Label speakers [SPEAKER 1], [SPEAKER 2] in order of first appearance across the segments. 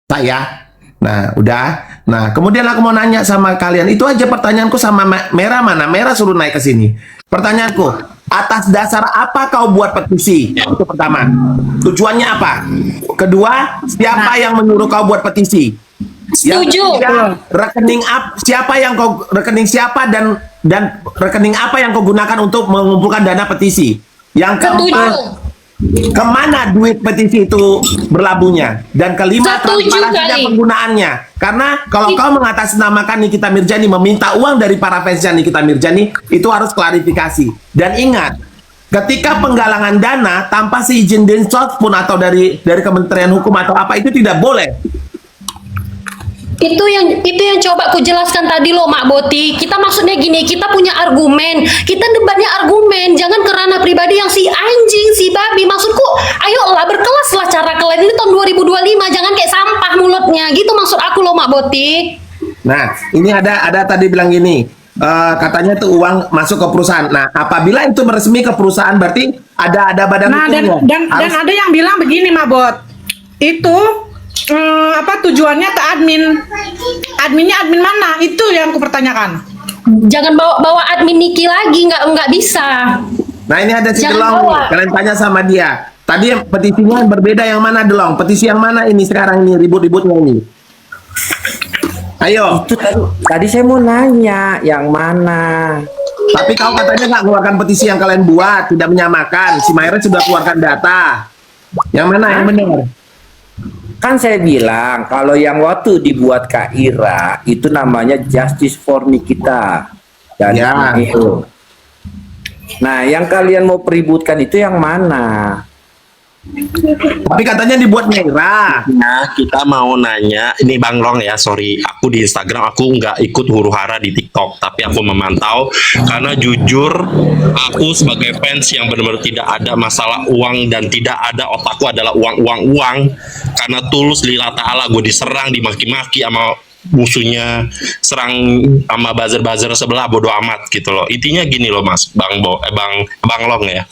[SPEAKER 1] saya. Nah, udah. Nah, kemudian aku mau nanya sama kalian. Itu aja pertanyaanku sama Merah mana? Merah suruh naik ke sini. Pertanyaanku, atas dasar apa kau buat petisi? Itu pertama. Tujuannya apa? Kedua, siapa yang menyuruh kau buat petisi? Yang
[SPEAKER 2] Setuju.
[SPEAKER 1] ketiga, rekening siapa dan rekening apa yang kau gunakan untuk mengumpulkan dana petisi? Yang keempat,
[SPEAKER 2] Setuju.
[SPEAKER 1] kemana duit petisi itu berlabuhnya? Dan kelima,
[SPEAKER 2] Setuju
[SPEAKER 1] transparansinya
[SPEAKER 2] kali.
[SPEAKER 1] penggunaannya. Karena kalau kau mengatasnamakan Nikita Mirjani, meminta uang dari para fansnya Nikita Mirjani, itu harus klarifikasi. Dan ingat, ketika penggalangan dana tanpa seizin Dinsos pun atau dari Kementerian Hukum atau apa, itu tidak boleh.
[SPEAKER 2] Itu yang coba aku jelaskan tadi loh Mak Boti. Kita maksudnya gini, kita punya argumen, kita debatnya argumen, jangan ke ranah pribadi yang si anjing, si babi. Maksudku, ayolah berkelaslah cara kalian, ini tahun 2025, jangan kayak sampah mulutnya. Gitu maksud aku loh Mak Boti.
[SPEAKER 1] Nah, ini ada tadi bilang gini, katanya tuh uang masuk ke perusahaan. Nah, apabila itu resmi ke perusahaan, berarti ada badan
[SPEAKER 3] Nah, dan
[SPEAKER 1] hukumnya.
[SPEAKER 3] ada yang bilang begini, Mabot. Itu apa tujuannya ke admin? Adminnya admin mana? Itu yang aku pertanyakan.
[SPEAKER 2] Jangan bawa admin Niki lagi, nggak bisa.
[SPEAKER 1] Nah, ini ada si
[SPEAKER 2] Jangan
[SPEAKER 1] Delong
[SPEAKER 2] bawa.
[SPEAKER 1] nih. Kalian tanya sama dia. Tadi petisinya berbeda yang mana, Delong? Petisi yang mana ini sekarang ini ribut-ributnya ini? Ayo.
[SPEAKER 4] Itu tadi saya mau nanya yang mana.
[SPEAKER 1] Tapi kau katanya nggak keluarkan petisi yang kalian buat, tidak menyamakan. Si Mayra sudah keluarkan data. Yang mana yang benar?
[SPEAKER 4] Kan saya bilang kalau yang waktu dibuat Kak Ira itu namanya Justice for Nikita dan
[SPEAKER 1] Ya.
[SPEAKER 4] itu. Nah, yang kalian mau peributkan itu yang mana?
[SPEAKER 1] Tapi katanya dibuat merah.
[SPEAKER 5] Nah, kita mau nanya, ini Bang Long ya, sorry, aku di Instagram aku nggak ikut huru hara di TikTok, tapi aku memantau karena jujur aku sebagai fans yang benar-benar tidak ada masalah uang dan tidak ada otakku adalah uang karena tulus lillah ta'ala gue diserang, dimaki-maki sama musuhnya, serang sama buzzer-buzzer sebelah, bodo amat gitu loh. Intinya gini loh Mas Bang Bang Long ya,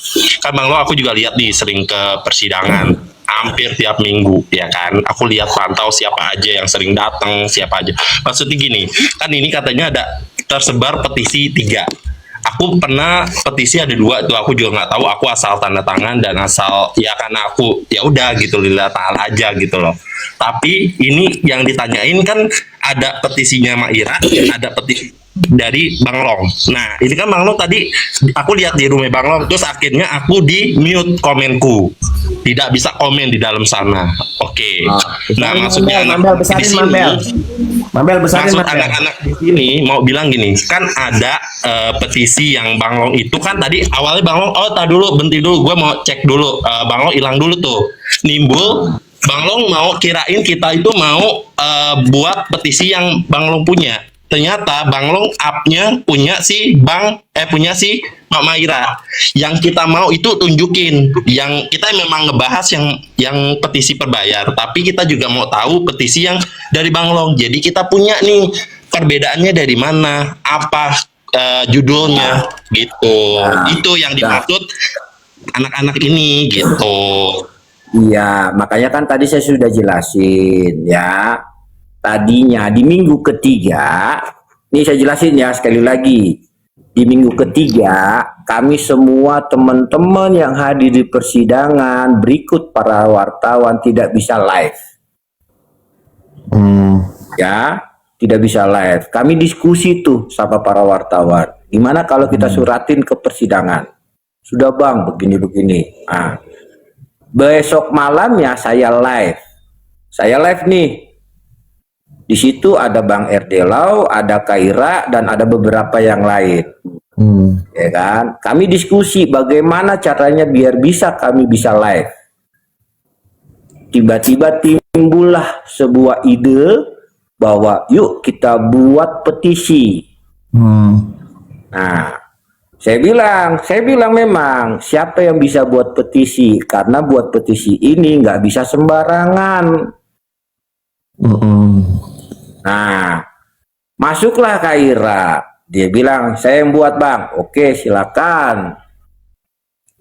[SPEAKER 5] kan Bang Long aku juga lihat nih sering ke persidangan hampir tiap minggu ya kan, aku lihat pantau siapa aja yang sering datang, siapa aja. Maksudnya gini, kan ini katanya ada tersebar petisi 3. Aku pernah petisi ada 2 itu, aku juga nggak tahu, aku asal tanda tangan dan asal ya karena aku ya udah gitu lillah ta'ala aja gitu loh. Tapi ini yang ditanyain kan ada petisinya Mak Ira, ada petisi dari Bang Long. Nah ini kan Bang Long tadi aku lihat di rumah Bang Long, terus akhirnya aku di mute komenku, tidak bisa komen di dalam sana. Oke. Nah maksudnya
[SPEAKER 1] Mambel
[SPEAKER 5] di
[SPEAKER 1] besarin
[SPEAKER 5] sini,
[SPEAKER 1] Mambel besarin
[SPEAKER 5] maksud
[SPEAKER 1] Mambel.
[SPEAKER 5] anak-anak di sini mau bilang gini, kan ada petisi yang Bang Long itu kan tadi awalnya Bang Long, oh tak dulu, berhenti dulu, gue mau cek dulu, Bang Long hilang dulu tuh, nimbul Bang Long mau kirain kita itu mau buat petisi yang Bang Long punya. Ternyata Bang Long up-nya punya si punya si Mak Mayra. Yang kita mau itu tunjukin. Yang kita memang ngebahas yang petisi perbayar, tapi kita juga mau tahu petisi yang dari Bang Long. Jadi kita punya nih perbedaannya dari mana, apa judulnya gitu. Itu yang dimaksud anak-anak ini gitu.
[SPEAKER 4] Iya, makanya kan tadi saya sudah jelasin ya. Tadinya di minggu ketiga, ini saya jelasin ya sekali lagi. Di minggu ketiga, kami semua teman-teman yang hadir di persidangan berikut para wartawan tidak bisa live. Ya, tidak bisa live. Kami diskusi tuh sama para wartawan. Gimana kalau kita suratin ke persidangan? Sudah Bang, begini-begini. Nah, besok malamnya saya live. Saya live nih. Di situ ada Bang RD Lau, ada Kaira, dan ada beberapa yang lain. Ya kan? Kami diskusi bagaimana caranya biar kami bisa live. Tiba-tiba timbullah sebuah ide bahwa yuk kita buat petisi. Nah, saya bilang memang siapa yang bisa buat petisi, karena buat petisi ini nggak bisa sembarangan. Nah, masuklah Kaira. Dia bilang, saya yang buat Bang. Oke, silakan.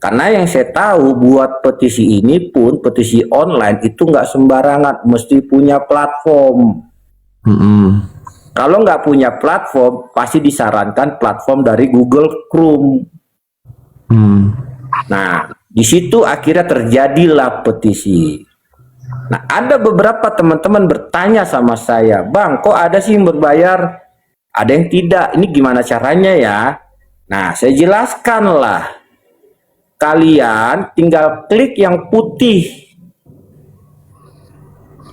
[SPEAKER 4] Karena yang saya tahu buat petisi ini pun, petisi online itu nggak sembarangan, mesti punya platform. Kalau nggak punya platform, pasti disarankan platform dari Google Chrome. Nah, di situ akhirnya terjadilah petisi. Nah, ada beberapa teman-teman bertanya sama saya, Bang, kok ada sih yang berbayar? Ada yang tidak, ini gimana caranya ya? Nah, saya jelaskan lah. Kalian tinggal klik yang putih.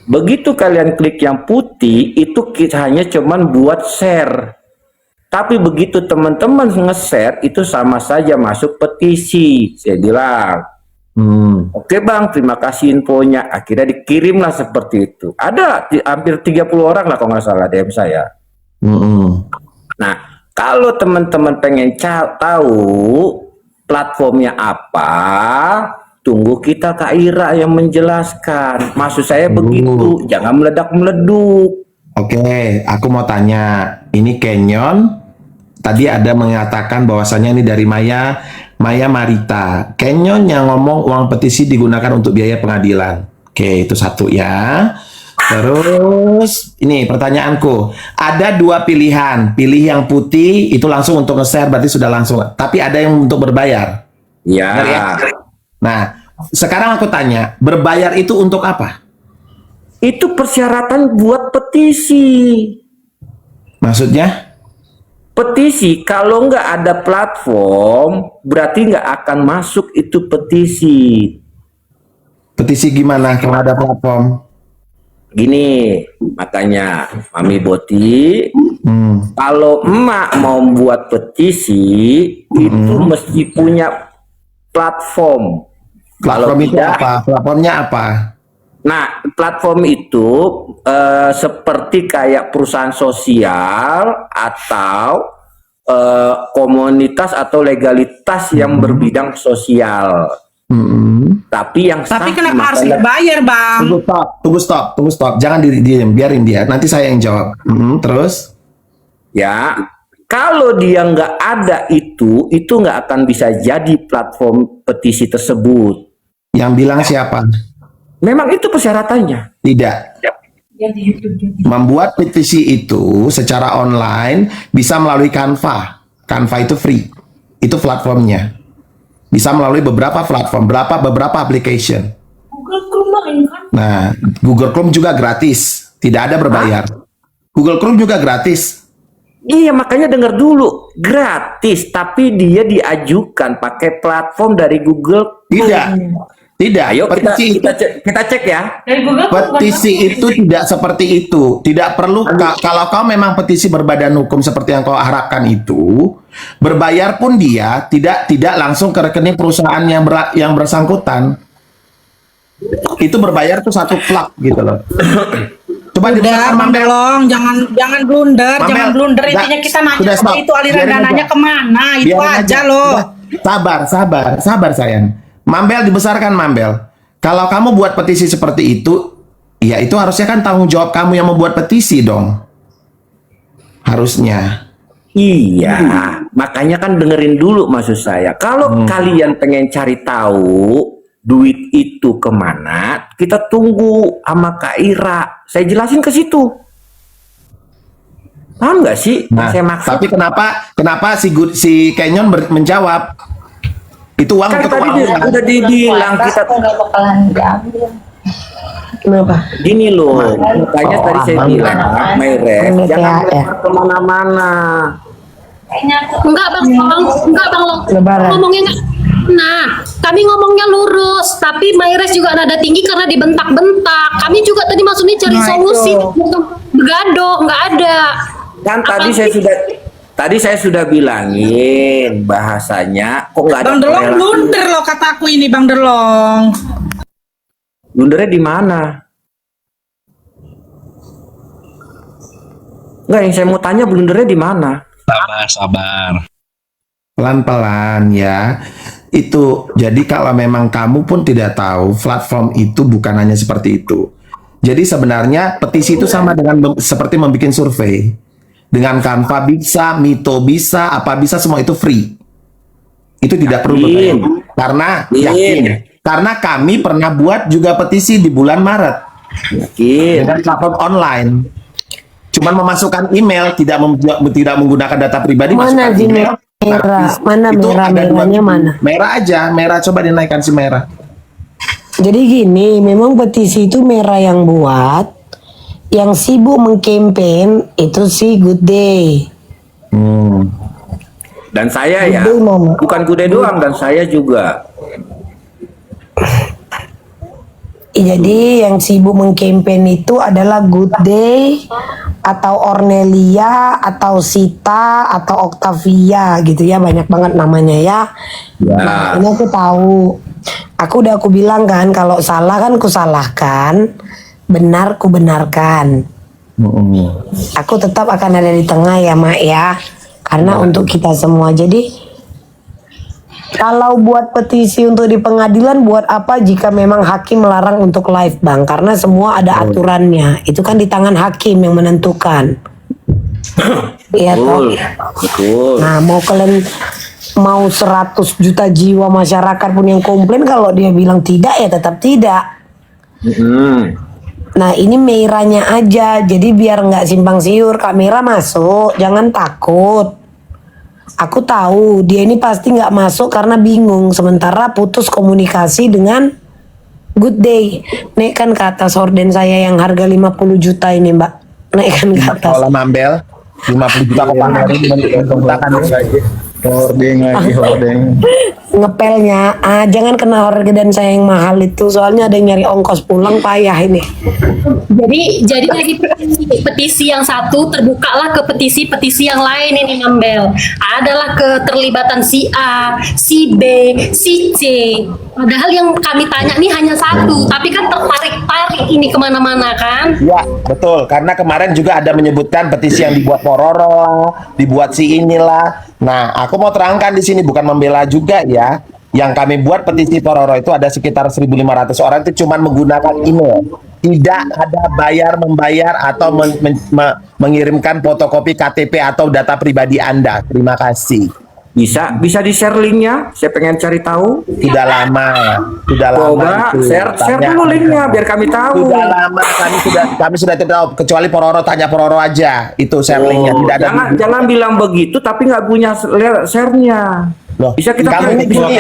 [SPEAKER 4] Begitu kalian klik yang putih, itu kita hanya cuman buat share. Tapi begitu teman-teman nge-share, itu sama saja masuk petisi. Saya bilang, oke Bang, terima kasih infonya. Akhirnya dikirimlah seperti itu. Ada hampir 30 orang lah kalau nggak salah DM saya. Nah, kalau teman-teman pengen tahu platformnya apa, tunggu kita Kak Ira yang menjelaskan. Maksud saya begitu, jangan meledak-meleduk.
[SPEAKER 1] Oke, aku mau tanya. Ini Canyon. Tadi ada mengatakan bahwasannya ini dari Maya Marita. Canyon yang ngomong uang petisi digunakan untuk biaya pengadilan. Oke, itu satu ya. Terus, ini pertanyaanku. Ada dua pilihan. Pilih yang putih, itu langsung untuk nge-share, berarti sudah langsung. Tapi ada yang untuk berbayar. Benar ya? Nah, sekarang aku tanya, berbayar itu untuk apa?
[SPEAKER 4] Itu persyaratan buat petisi.
[SPEAKER 1] Maksudnya?
[SPEAKER 4] Petisi, kalau nggak ada platform, berarti nggak akan masuk itu petisi.
[SPEAKER 1] Petisi gimana kalau ada platform?
[SPEAKER 4] Gini, makanya Mami Boti, kalau emak mau buat petisi, itu mesti punya platform.
[SPEAKER 1] Platform
[SPEAKER 4] Kalau
[SPEAKER 1] itu
[SPEAKER 4] tidak,
[SPEAKER 1] apa? Platformnya apa?
[SPEAKER 4] nah, platform itu seperti kayak perusahaan sosial atau komunitas atau legalitas yang berbidang sosial. Tapi yang
[SPEAKER 3] Tapi
[SPEAKER 4] sah
[SPEAKER 3] kenapa harus
[SPEAKER 4] makanya-
[SPEAKER 3] dibayar, Bang?
[SPEAKER 1] Tunggu stop. Jangan diem, biarin dia. Nanti saya yang jawab. Terus?
[SPEAKER 4] Ya, kalau dia nggak ada itu nggak akan bisa jadi platform petisi tersebut.
[SPEAKER 1] Yang bilang siapa?
[SPEAKER 4] Memang itu persyaratannya.
[SPEAKER 1] Tidak. Membuat petisi itu secara online bisa melalui Canva. Canva itu free. Itu platformnya. Bisa melalui beberapa platform, beberapa application. Nah, Google Chrome juga gratis. Tidak ada berbayar. Google Chrome juga gratis.
[SPEAKER 4] Iya, makanya dengar dulu, gratis, tapi dia diajukan pakai platform dari Google.
[SPEAKER 1] Tidak.
[SPEAKER 4] Ayo
[SPEAKER 1] Petisi
[SPEAKER 4] kita cek ya.
[SPEAKER 1] Petisi itu tidak seperti itu. Tidak perlu kalau kau memang petisi berbadan hukum seperti yang kau harapkan itu, berbayar pun dia tidak langsung ke rekening perusahaan yang bersangkutan. Itu berbayar tuh satu plak gitu loh. Coba
[SPEAKER 3] Udah,
[SPEAKER 1] dibesarkan,
[SPEAKER 3] Bang
[SPEAKER 1] Mambel.
[SPEAKER 3] Delong, jangan blunder,
[SPEAKER 1] Mambel,
[SPEAKER 3] jangan blunder.
[SPEAKER 1] enggak,
[SPEAKER 3] Intinya kita nanya
[SPEAKER 1] sudah, stop.
[SPEAKER 3] itu aliran
[SPEAKER 1] Biarin
[SPEAKER 3] dananya
[SPEAKER 1] aja.
[SPEAKER 3] kemana, itu
[SPEAKER 1] Biarin
[SPEAKER 3] aja loh.
[SPEAKER 1] Udah. Sabar sayang. Mambel dibesarkan, Mambel. Kalau kamu buat petisi seperti itu, ya itu harusnya kan tanggung jawab kamu yang membuat petisi dong. Harusnya.
[SPEAKER 4] Iya, makanya kan dengerin dulu maksud saya. Kalau kalian pengen cari tahu duit itu kemana, kita tunggu sama Kak Ira. Saya jelasin ke situ. Paham nggak sih?
[SPEAKER 1] Nah,
[SPEAKER 4] Saya maksud.
[SPEAKER 1] tapi kenapa si Canyon menjawab? Itu uang
[SPEAKER 4] Kan
[SPEAKER 1] untuk
[SPEAKER 4] tadi
[SPEAKER 1] uang.
[SPEAKER 4] udah dibilang kita
[SPEAKER 6] nggak bakalan diambil.
[SPEAKER 3] Kenapa?
[SPEAKER 4] gini loh. Makanya tadi saya bilang, Mayres, jangan lempar kemana-mana.
[SPEAKER 2] Enggak bang Long. Ngomongnya enggak. Nah, kami ngomongnya lurus, tapi Mayres juga nada tinggi karena dibentak-bentak. Kami juga tadi maksudnya cari
[SPEAKER 3] Nah,
[SPEAKER 2] solusi,
[SPEAKER 3] itu.
[SPEAKER 2] bukan bergaduh, nggak ada.
[SPEAKER 4] Kan
[SPEAKER 2] Apa-
[SPEAKER 4] tadi saya sudah bilangin bahasanya kok nggak ada
[SPEAKER 3] Bang Delong
[SPEAKER 4] korelasi.
[SPEAKER 3] blunder loh kataku ini, Bang Delong.
[SPEAKER 4] Blundernya di mana? Enggak, yang saya mau tanya blundernya di mana?
[SPEAKER 5] Sabar.
[SPEAKER 1] Pelan-pelan ya. Itu jadi kalau memang kamu pun tidak tahu, platform itu bukan hanya seperti itu. Jadi sebenarnya petisi itu sama dengan seperti membuat survei. Dengan Canva bisa, Mito bisa, apa bisa, semua itu free. Itu tidak perlu
[SPEAKER 4] Yakin.
[SPEAKER 1] berbayar. Karena
[SPEAKER 4] Yakin.
[SPEAKER 1] yakin. Karena kami pernah buat juga petisi di bulan Maret
[SPEAKER 4] Yakin.
[SPEAKER 1] dengan platform online. Cuman memasukkan email, tidak menggunakan data pribadi.
[SPEAKER 7] Mana
[SPEAKER 1] masukkan
[SPEAKER 7] sih
[SPEAKER 1] email.
[SPEAKER 7] merah?
[SPEAKER 1] Gratis.
[SPEAKER 7] Mana
[SPEAKER 1] Itu
[SPEAKER 7] merah?
[SPEAKER 1] ada dua
[SPEAKER 7] Merahnya
[SPEAKER 1] minggu.
[SPEAKER 7] mana?
[SPEAKER 1] Merah aja, merah, coba dinaikkan si merah.
[SPEAKER 7] Jadi gini, memang petisi itu merah yang buat, yang sibuk mengkampen itu si Good Day.
[SPEAKER 4] Dan saya ya,
[SPEAKER 7] Gude mana?
[SPEAKER 4] bukan Gude doang, dan saya juga.
[SPEAKER 7] Jadi yang sibuk mengkampen itu adalah Good Day atau Ornelia atau Sita atau Octavia gitu ya, banyak banget namanya ya. Nah, ini aku tahu. Aku bilang kan, kalau salah kan ku salahkan, benar ku benarkan. Aku tetap akan ada di tengah ya Mak ya, karena untuk kita semua. Jadi kalau buat petisi untuk di pengadilan, buat apa jika memang hakim melarang untuk live Bang? Karena semua ada aturannya. Itu kan di tangan hakim yang menentukan. Iya toh.
[SPEAKER 4] Betul. Betul.
[SPEAKER 7] Nah, mau 100 juta jiwa masyarakat pun yang komplain, kalau dia bilang tidak ya tetap tidak. Nah, ini merahnya aja. Jadi biar nggak simpang siur, kamera masuk, jangan takut. Aku tahu dia ini pasti nggak masuk karena bingung. Sementara putus komunikasi dengan Good Day. Naikkan ke atas horden saya yang harga 50 juta ini Mbak. Naikkan ke atas.
[SPEAKER 1] Kalau Mambel 50 juta ke pamerin menggunakan
[SPEAKER 8] Hording lagi, hording.
[SPEAKER 7] Ngepelnya, jangan kena harga saya yang mahal itu. Soalnya ada yang nyari ongkos pulang payah ini.
[SPEAKER 2] Jadi dari petisi yang satu terbukalah ke petisi-petisi yang lain ini Mambel. Adalah keterlibatan si A, si B, si C. Padahal yang kami tanya ini hanya satu, tapi kan tertarik-tarik ini kemana-mana kan?
[SPEAKER 1] Ya, betul. Karena kemarin juga ada menyebutkan petisi yang dibuat Pororo, dibuat si inilah. Nah, aku mau terangkan di sini, bukan membela juga ya. Yang kami buat petisi Pororo itu ada sekitar 1.500 orang, itu cuma menggunakan email. Tidak ada membayar atau mengirimkan fotokopi KTP atau data pribadi Anda. Terima kasih.
[SPEAKER 4] Bisa di-share linknya? Saya pengen cari tahu.
[SPEAKER 1] Sudah lama
[SPEAKER 4] Coba
[SPEAKER 1] itu.
[SPEAKER 4] share
[SPEAKER 1] Tanya.
[SPEAKER 4] dulu linknya biar kami tahu.
[SPEAKER 1] Sudah lama kami sudah tidak tahu, kecuali Pororo, tanya Pororo aja. Itu share linknya tidak ada.
[SPEAKER 4] Jangan bilang begitu tapi nggak punya share-nya.
[SPEAKER 1] Loh,
[SPEAKER 4] Bisa kita
[SPEAKER 1] kamu ini gini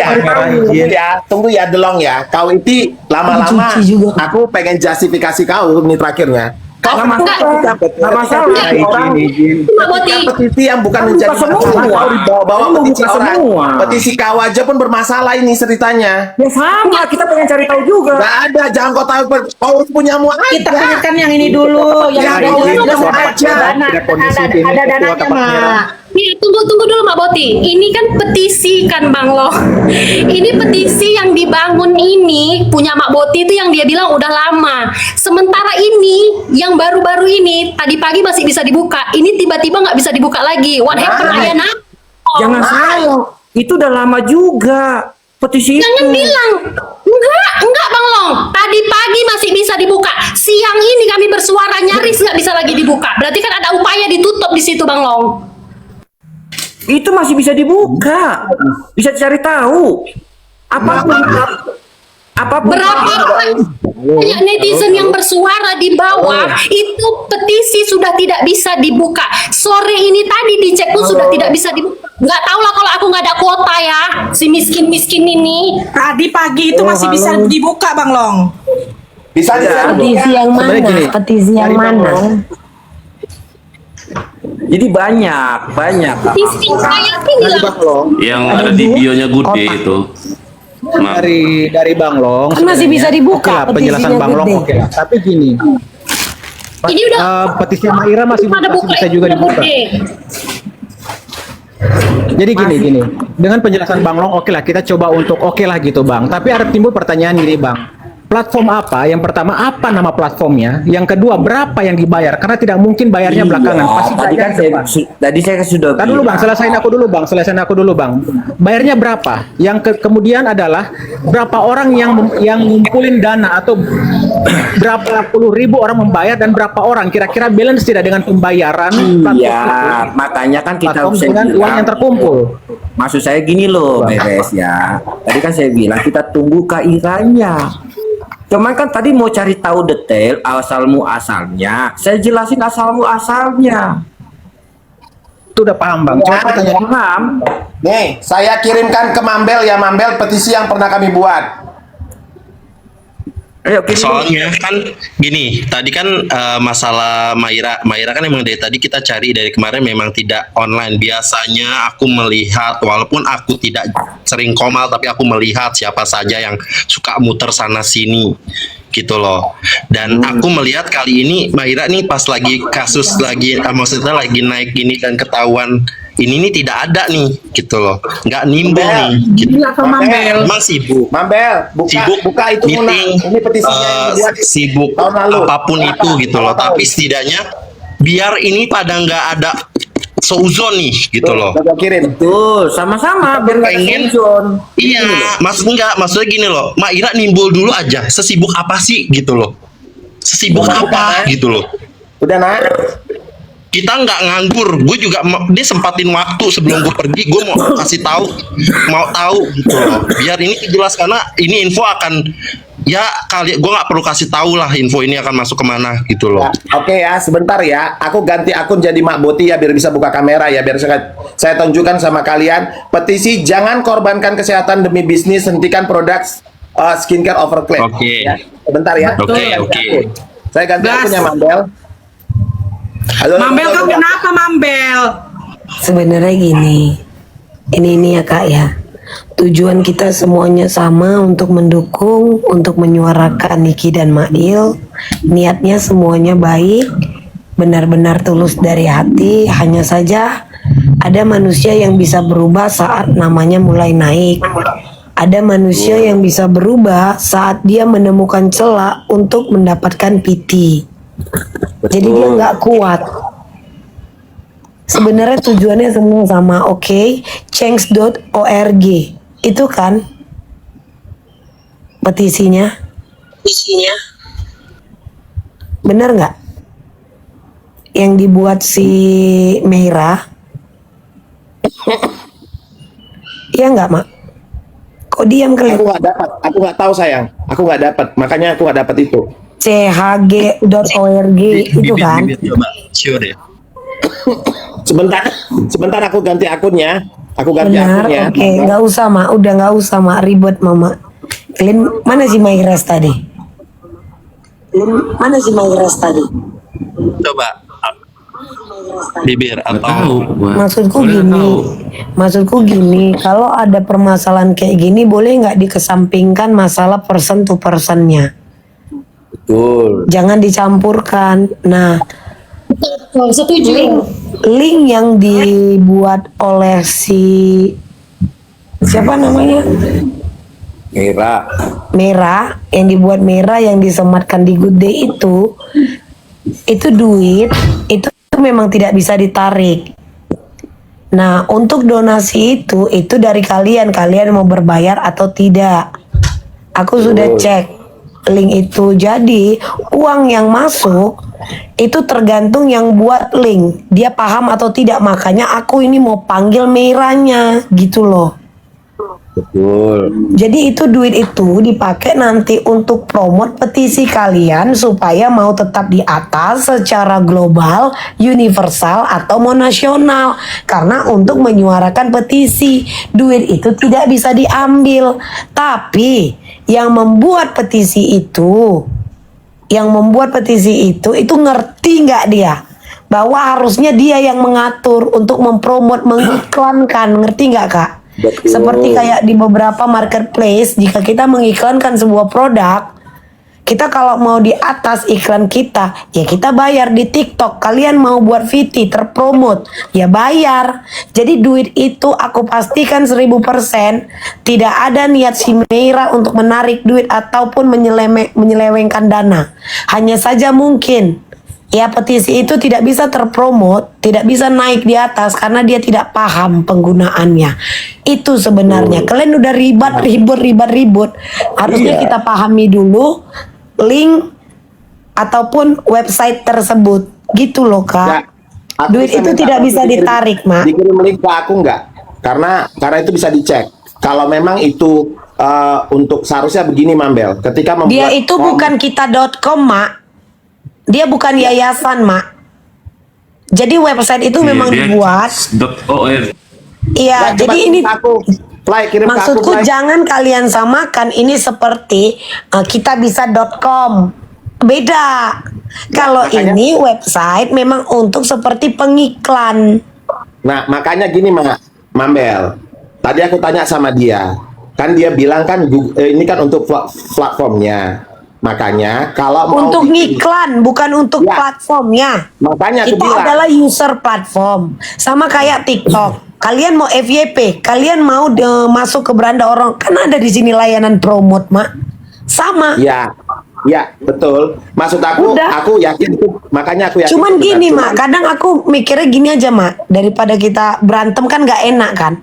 [SPEAKER 1] ya, tunggu ya Delong ya. Kau itu lama-lama
[SPEAKER 7] Cuci juga.
[SPEAKER 1] aku pengen justifikasi kau ini terakhirnya. Kau
[SPEAKER 4] Nggak masalah. Nggak masalah. Orang
[SPEAKER 2] Mbak Boti,
[SPEAKER 1] petisi yang bukan menjadi
[SPEAKER 4] semua.
[SPEAKER 1] masalah, kau dibawa-bawa
[SPEAKER 4] Kamu
[SPEAKER 1] petisi
[SPEAKER 4] buka
[SPEAKER 1] orang.
[SPEAKER 4] semua.
[SPEAKER 1] Petisi kau aja pun bermasalah ini ceritanya.
[SPEAKER 4] ya sama, kita pengen cari tahu juga.
[SPEAKER 1] Gak ada, jangan kau tahu, kau punyamu aja.
[SPEAKER 3] Kita pilihkan yang ini dulu, yang
[SPEAKER 1] Ya,
[SPEAKER 3] udah
[SPEAKER 1] ini
[SPEAKER 3] jelas
[SPEAKER 1] semua
[SPEAKER 3] ada
[SPEAKER 1] aja.
[SPEAKER 3] ada dananya Mak.
[SPEAKER 2] nih tunggu dulu Mbak Boti. Ini kan petisi kan Bang Lo. Ini petisi yang dibangun ini punya Mbak Boti itu yang dia bilang udah lama. Sementara ini yang baru-baru ini tadi pagi masih bisa dibuka. Ini tiba-tiba nggak bisa dibuka lagi. What happened Ayana?
[SPEAKER 4] Jangan salah. Itu udah lama juga. Petisi
[SPEAKER 2] Jangan
[SPEAKER 4] itu.
[SPEAKER 2] bilang enggak Bang Long. Tadi pagi masih bisa dibuka. Siang ini kami bersuara nyaris nggak bisa lagi dibuka. Berarti kan ada upaya ditutup di situ Bang Long.
[SPEAKER 4] Itu masih bisa dibuka. Bisa cari tahu. Apapun
[SPEAKER 2] Berapa banyak netizen yang bersuara di bawah itu petisi sudah tidak bisa dibuka. Sore ini tadi dicek pun sudah tidak bisa dibuka. Nggak tahu lah kalau aku nggak ada kuota ya, si miskin-miskin ini.
[SPEAKER 3] Tadi pagi itu masih bisa dibuka Bang Long.
[SPEAKER 1] Bisa
[SPEAKER 4] Ya.
[SPEAKER 7] Petisi yang mana?
[SPEAKER 8] Sebenarnya gini,
[SPEAKER 7] Petisi yang
[SPEAKER 8] dari Bang
[SPEAKER 7] mana?
[SPEAKER 8] Long.
[SPEAKER 4] Jadi banyak.
[SPEAKER 2] Petisi saya sih bilang
[SPEAKER 9] Yang ada di bionya Gude itu. Maaf.
[SPEAKER 8] Dari Bang Long
[SPEAKER 7] Kan masih bisa dibuka
[SPEAKER 8] oke lah, penjelasan
[SPEAKER 7] petisinya
[SPEAKER 8] Bang Long
[SPEAKER 7] gede.
[SPEAKER 8] oke lah. Tapi gini,
[SPEAKER 2] ini udah
[SPEAKER 8] petisi Maira masih
[SPEAKER 2] ada
[SPEAKER 8] bisa juga dibuka. Jadi gini, dengan penjelasan Bang Long oke lah, kita coba untuk oke lah gitu Bang. Tapi ada timbul pertanyaan gini Bang, platform apa? Yang pertama, apa nama platformnya? Yang kedua, berapa yang dibayar? Karena tidak mungkin bayarnya belakangan. Pasti
[SPEAKER 4] Tadi kan
[SPEAKER 8] bayarnya
[SPEAKER 4] tadi saya sudah
[SPEAKER 8] Kan dulu bang, selesaiin aku dulu bang. Bayarnya berapa? Kemudian adalah berapa orang yang ngumpulin dana atau berapa puluh ribu orang membayar dan berapa orang kira-kira balance tidak dengan pembayaran platform
[SPEAKER 4] Iya,
[SPEAKER 8] itu?
[SPEAKER 4] makanya kan kita
[SPEAKER 8] Platform
[SPEAKER 4] bisa
[SPEAKER 8] dengan uang yang terkumpul.
[SPEAKER 4] Maksud saya gini loh, beres ya. Tadi kan saya bilang kita tunggu KIRA-nya. Cuman kan tadi mau cari tahu detail asal muasalnya. Saya jelasin asal muasalnya.
[SPEAKER 8] Itu udah paham bang. Coba tanya
[SPEAKER 4] Paham?
[SPEAKER 1] Nih, saya kirimkan ke Mambel ya, Mambel petisi yang pernah kami buat.
[SPEAKER 4] Ayo kirim.
[SPEAKER 5] Soalnya kan gini, tadi kan masalah Maira kan emang dari tadi kita cari dari kemarin memang tidak online. Biasanya aku melihat, walaupun aku tidak sering komal, tapi aku melihat siapa saja yang suka muter sana sini gitu loh. Dan aku melihat kali ini Maira nih pas lagi kasus lagi maksudnya lagi naik gini dan ketahuan ini nih tidak ada nih gitu loh, nggak nimbul nih gitu.
[SPEAKER 3] Gila ke Mambel.
[SPEAKER 5] Emang sibuk
[SPEAKER 1] Mambel,
[SPEAKER 5] sibuk
[SPEAKER 1] buka itu
[SPEAKER 5] meeting,
[SPEAKER 1] Ini petisinya yang dibuat
[SPEAKER 5] sibuk
[SPEAKER 1] tahun lalu.
[SPEAKER 5] apapun itu gitu loh. Tapi setidaknya biar ini pada nggak ada seuzon nih gitu loh.
[SPEAKER 1] Udah gua kirim.
[SPEAKER 4] Tuh, sama-sama biar nggak ada
[SPEAKER 5] Pengen-
[SPEAKER 4] suzon.
[SPEAKER 5] Iya, maksudnya gini loh, Maira nimbul dulu aja. Sesibuk apa sih gitu loh? Sesibuk apa gitu loh?
[SPEAKER 1] Udah nak.
[SPEAKER 5] Kita nggak nganggur. Gue juga dia sempatin waktu sebelum gue pergi. Gue mau kasih tahu, mau tahu gitu loh. Biar ini jelas karena ini info akan ya kali gue nggak perlu kasih tahu lah info ini akan masuk kemana gitu loh.
[SPEAKER 1] Ya, oke ya, sebentar ya. Aku ganti akun jadi Mak Boti ya biar bisa buka kamera ya, biar saya tunjukkan sama kalian. Petisi jangan korbankan kesehatan demi bisnis, hentikan produk skincare overclaim.
[SPEAKER 5] Oke.
[SPEAKER 1] Ya, sebentar ya.
[SPEAKER 5] Oke,
[SPEAKER 1] Saya ganti
[SPEAKER 5] oke.
[SPEAKER 1] akun. Saya ganti
[SPEAKER 3] Gas.
[SPEAKER 1] akunnya Mambel. Halo,
[SPEAKER 3] Mambel
[SPEAKER 1] halo,
[SPEAKER 3] kau
[SPEAKER 1] halo.
[SPEAKER 3] kenapa Mambel?
[SPEAKER 7] Sebenarnya gini, ini ya kak ya. Tujuan kita semuanya sama untuk mendukung, untuk menyuarakan Niki dan Mail. Niatnya semuanya baik, benar-benar tulus dari hati. Hanya saja ada manusia yang bisa berubah saat namanya mulai naik. Ada manusia yang bisa berubah saat dia menemukan celah untuk mendapatkan PT. Jadi dia nggak kuat. Sebenarnya tujuannya semua sama, oke? Change.org itu kan petisinya. Bener nggak? Yang dibuat si Meira? Iya nggak, Mak? Kok diam kalian?
[SPEAKER 1] Aku nggak dapat. Aku nggak tahu sayang. Aku nggak dapat. Makanya aku nggak dapat itu.
[SPEAKER 7] chg.org itu kan?
[SPEAKER 5] Coba, sure ya.
[SPEAKER 1] Sebentar aku ganti akunnya. Aku ganti
[SPEAKER 7] Benar,
[SPEAKER 1] akunnya.
[SPEAKER 7] oke, nggak usah mak, udah nggak usah mak, ribet mama. Kalian mana si Mairas tadi? Mana si Mairas tadi?
[SPEAKER 5] Coba bibir
[SPEAKER 9] Nggak
[SPEAKER 5] atau
[SPEAKER 9] tahu gua.
[SPEAKER 7] Maksudku
[SPEAKER 9] Gua nggak
[SPEAKER 7] gini,
[SPEAKER 9] tahu.
[SPEAKER 7] maksudku gini, kalau ada permasalahan kayak gini boleh nggak dikesampingkan masalah person to personnya?
[SPEAKER 4] Betul.
[SPEAKER 7] Jangan dicampurkan. Nah,
[SPEAKER 2] Setuju.
[SPEAKER 7] link yang dibuat oleh siapa namanya?
[SPEAKER 4] Mira.
[SPEAKER 7] Merah, yang dibuat merah, yang disematkan di Good Day itu duit itu memang tidak bisa ditarik. Nah, untuk donasi itu dari kalian mau berbayar atau tidak. Aku sudah cek link itu. Jadi uang yang masuk itu tergantung yang buat link, dia paham atau tidak. Makanya aku ini mau panggil merahnya gitu loh.
[SPEAKER 4] Betul.
[SPEAKER 7] Jadi itu duit itu dipakai nanti untuk promote petisi kalian supaya mau tetap di atas secara global, universal atau mau nasional. Karena untuk menyuarakan petisi, duit itu tidak bisa diambil. Tapi yang membuat petisi itu itu ngerti nggak dia? Bahwa harusnya dia yang mengatur untuk mempromot, mengiklankan, ngerti nggak kak?
[SPEAKER 4] Betul.
[SPEAKER 7] Seperti kayak di beberapa marketplace, jika kita mengiklankan sebuah produk, Kita kalau mau di atas iklan kita, ya kita bayar di TikTok. Kalian mau buat VT terpromote, ya bayar. Jadi duit itu aku pastikan 1000% tidak ada niat si Meira untuk menarik duit ataupun menyelewengkan dana. Hanya saja mungkin ya petisi itu tidak bisa terpromote, tidak bisa naik di atas karena dia tidak paham penggunaannya. Itu sebenarnya. Kalian udah ribut. Harusnya kita pahami dulu link ataupun website tersebut. Gitu loh, Kak.
[SPEAKER 1] Aku
[SPEAKER 7] Duit itu tidak bisa ditarik, Mak.
[SPEAKER 1] Dikirim link ke aku nggak? Karena itu bisa dicek. Kalau memang itu untuk seharusnya begini, Mambel. Ketika membuat
[SPEAKER 7] Dia itu bukan kita.com, Mak. Dia bukan yayasan, Mak. Jadi website itu memang dibuat.
[SPEAKER 9] .or.
[SPEAKER 7] Iya,
[SPEAKER 1] Nah,
[SPEAKER 7] jadi
[SPEAKER 1] coba
[SPEAKER 7] ini
[SPEAKER 1] kirim ke aku,
[SPEAKER 7] maksudku
[SPEAKER 1] Fly.
[SPEAKER 7] jangan kalian samakan ini seperti kitabisa.com. Beda. Kalau
[SPEAKER 1] makanya-
[SPEAKER 7] ini website memang untuk seperti pengiklan.
[SPEAKER 1] Nah, makanya gini, Mambel. Tadi aku tanya sama dia. Kan dia bilang kan ini kan untuk platformnya. Makanya kalau mau
[SPEAKER 7] Untuk
[SPEAKER 1] bikin-
[SPEAKER 7] ngiklan, bukan untuk
[SPEAKER 1] Ya.
[SPEAKER 7] platformnya.
[SPEAKER 1] Makanya aku
[SPEAKER 7] Kita
[SPEAKER 1] bilang.
[SPEAKER 7] adalah user platform. Sama kayak TikTok. Kalian mau FYP, kalian mau masuk ke beranda orang, kan ada di sini layanan promote, Mak. Sama.
[SPEAKER 1] Ya, betul. Maksud
[SPEAKER 7] Udah.
[SPEAKER 1] aku yakin itu. Makanya aku yakin.
[SPEAKER 7] Cuman
[SPEAKER 1] itu benar.
[SPEAKER 7] gini,
[SPEAKER 1] Cuman-
[SPEAKER 7] Mak, kadang aku mikirnya gini aja, Mak. Daripada kita berantem kan gak enak kan.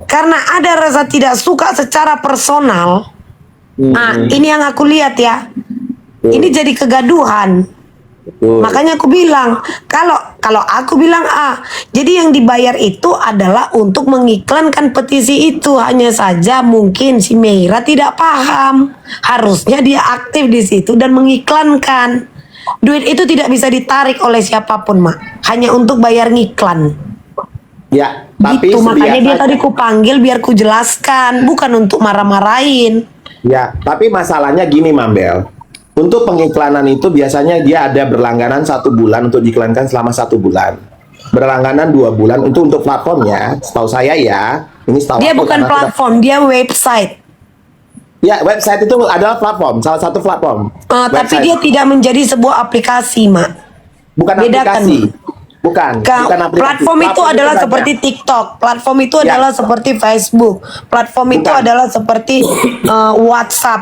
[SPEAKER 7] Karena ada rasa tidak suka secara personal. Nah, ini yang aku lihat ya. Ini jadi kegaduhan.
[SPEAKER 1] Betul.
[SPEAKER 7] Makanya aku bilang, kalau aku bilang jadi yang dibayar itu adalah untuk mengiklankan petisi itu. Hanya saja mungkin si Meira tidak paham. Harusnya dia aktif di situ dan mengiklankan. Duit itu tidak bisa ditarik oleh siapapun, Mak. Hanya untuk bayar ngiklan.
[SPEAKER 1] Ya, tapi
[SPEAKER 7] Gitu, makanya dia
[SPEAKER 1] sebiasa-
[SPEAKER 7] tadi kupanggil biar ku jelaskan, bukan untuk marah-marahin.
[SPEAKER 1] Ya, tapi masalahnya gini, Mambel. Untuk pengiklanan itu biasanya dia ada berlangganan 1 bulan untuk diiklankan selama 1 bulan. Berlangganan 2 bulan untuk platformnya. Setahu saya ya, ini setahu
[SPEAKER 7] Dia
[SPEAKER 1] aku
[SPEAKER 7] bukan
[SPEAKER 1] karena aku
[SPEAKER 7] platform, dia website.
[SPEAKER 1] Ya, website itu adalah platform, salah satu platform.
[SPEAKER 7] Tapi
[SPEAKER 1] Website.
[SPEAKER 7] dia tidak menjadi sebuah aplikasi, Mak.
[SPEAKER 1] bukan
[SPEAKER 7] bedakan,
[SPEAKER 1] aplikasi. Bukan aplikasi.
[SPEAKER 7] Platform itu adalah
[SPEAKER 1] banyak.
[SPEAKER 7] seperti TikTok, platform itu
[SPEAKER 1] Ya.
[SPEAKER 7] adalah seperti Facebook, platform itu
[SPEAKER 1] Bukan.
[SPEAKER 7] adalah seperti WhatsApp,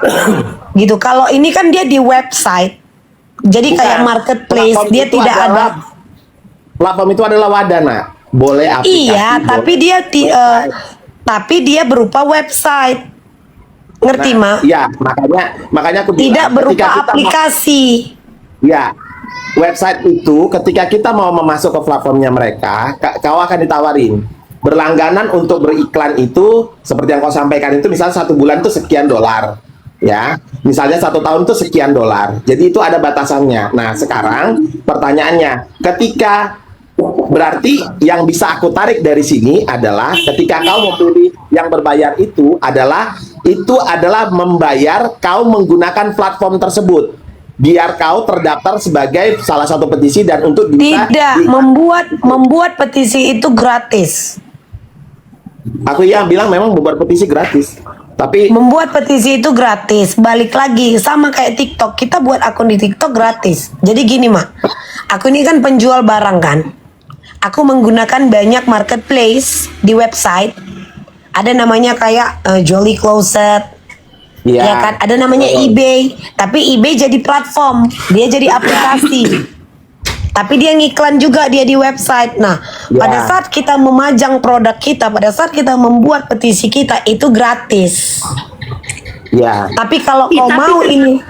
[SPEAKER 7] gitu. Kalau ini kan dia di website, jadi
[SPEAKER 1] Bukan.
[SPEAKER 7] kayak marketplace,
[SPEAKER 1] Platform
[SPEAKER 7] dia
[SPEAKER 1] itu
[SPEAKER 7] tidak
[SPEAKER 1] adalah-
[SPEAKER 7] ada.
[SPEAKER 1] Platform itu adalah wadah, Nak. Boleh aplikasi.
[SPEAKER 7] Iya, tapi
[SPEAKER 1] boleh
[SPEAKER 7] dia
[SPEAKER 1] website.
[SPEAKER 7] tapi dia berupa website, ngerti,
[SPEAKER 1] Nah,
[SPEAKER 7] Mak?
[SPEAKER 1] Iya, makanya aku bilang,
[SPEAKER 7] Tidak
[SPEAKER 1] ketika
[SPEAKER 7] berupa
[SPEAKER 1] kita
[SPEAKER 7] aplikasi.
[SPEAKER 1] Ya, website itu ketika kita mau masuk ke platformnya mereka, kau akan ditawarin berlangganan untuk beriklan itu seperti yang kau sampaikan itu, misalnya 1 bulan itu sekian dolar, ya, misalnya 1 tahun itu sekian dolar. Jadi itu ada batasannya. Nah, sekarang pertanyaannya, ketika berarti yang bisa aku tarik dari sini adalah ketika kau memilih yang berbayar itu adalah membayar kau menggunakan platform tersebut biar kau terdaftar sebagai salah satu petisi dan untuk bisa
[SPEAKER 7] Tidak, membuat petisi itu gratis.
[SPEAKER 1] aku yang bilang memang membuat petisi gratis, tapi
[SPEAKER 7] Membuat petisi itu gratis. Balik lagi sama kayak TikTok. Kita buat akun di TikTok gratis. Jadi gini, Mak. Aku ini kan penjual barang kan. Aku menggunakan banyak marketplace di website. Ada namanya kayak Jolly Closet. Ya kan? Ada namanya eBay. Tapi eBay jadi platform. Dia jadi aplikasi. Tapi dia ngiklan juga dia di website. Nah, pada saat kita memajang produk kita, pada saat kita membuat petisi kita, itu gratis.
[SPEAKER 1] ya
[SPEAKER 7] Tapi kalau kau mau ini,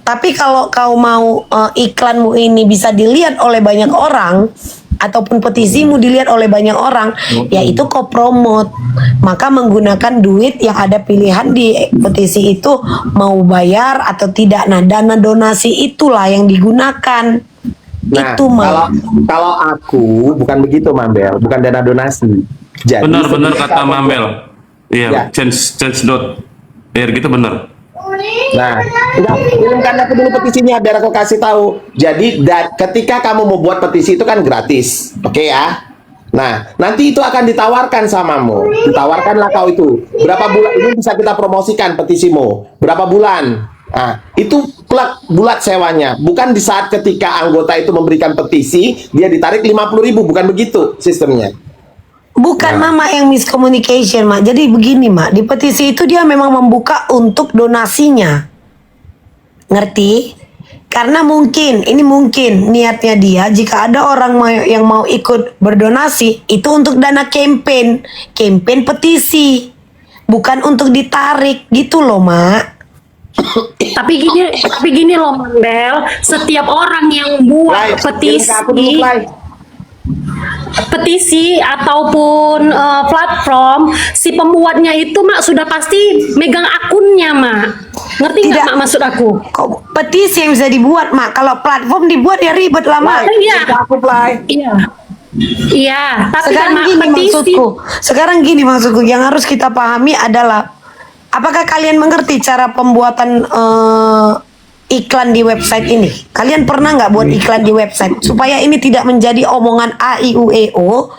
[SPEAKER 7] tapi kalau kau mau iklanmu ini bisa dilihat oleh banyak orang, ataupun petisimu dilihat oleh banyak orang, yaitu kau promote. Maka menggunakan duit yang ada pilihan di petisi itu mau bayar atau tidak. Nah, dana donasi itulah yang digunakan.
[SPEAKER 1] nah
[SPEAKER 7] Itu mah.
[SPEAKER 1] kalau aku bukan begitu, Mambel, bukan dana donasi. Jadi
[SPEAKER 9] Benar-benar
[SPEAKER 1] sebenarnya
[SPEAKER 9] kata
[SPEAKER 1] aku-
[SPEAKER 9] Mambel. Iya,
[SPEAKER 1] Ya.
[SPEAKER 9] change.air gitu benar.
[SPEAKER 1] Nah, enggak, kirimkan aku dulu petisinya biar aku kasih tahu. Jadi ketika kamu mau buat petisi itu kan gratis, oke ya? Nah, nanti itu akan ditawarkan samamu. Ditawarkanlah kau itu. Berapa bulan ini bisa kita promosikan petisimu? Berapa bulan? Nah, itu plak bulat sewanya. Bukan di saat ketika anggota itu memberikan petisi, dia ditarik 50.000, bukan begitu sistemnya.
[SPEAKER 7] Bukan Mama yang miscommunication, Mak. Jadi begini, Mak. Di petisi itu dia memang membuka untuk donasinya. Ngerti? Karena mungkin niatnya dia jika ada orang yang mau ikut berdonasi itu untuk dana campaign petisi, bukan untuk ditarik gitu loh, Mak.
[SPEAKER 2] Tapi gini loh, Mandel, setiap orang yang buat petisi ataupun platform, si pembuatnya itu Mak sudah pasti megang akunnya, Mak. Ngerti nggak Mak maksud aku?
[SPEAKER 7] Kok petisi yang bisa dibuat, Mak? Kalau platform dibuat ya ribet lah, Mak.
[SPEAKER 2] Iya, tapi
[SPEAKER 7] Sekarang
[SPEAKER 2] kan Mak,
[SPEAKER 7] gini
[SPEAKER 2] petisi.
[SPEAKER 7] Sekarang gini maksudku, yang harus kita pahami adalah apakah kalian mengerti cara pembuatan iklan di website ini? Kalian pernah nggak buat iklan di website supaya ini tidak menjadi omongan A I U E O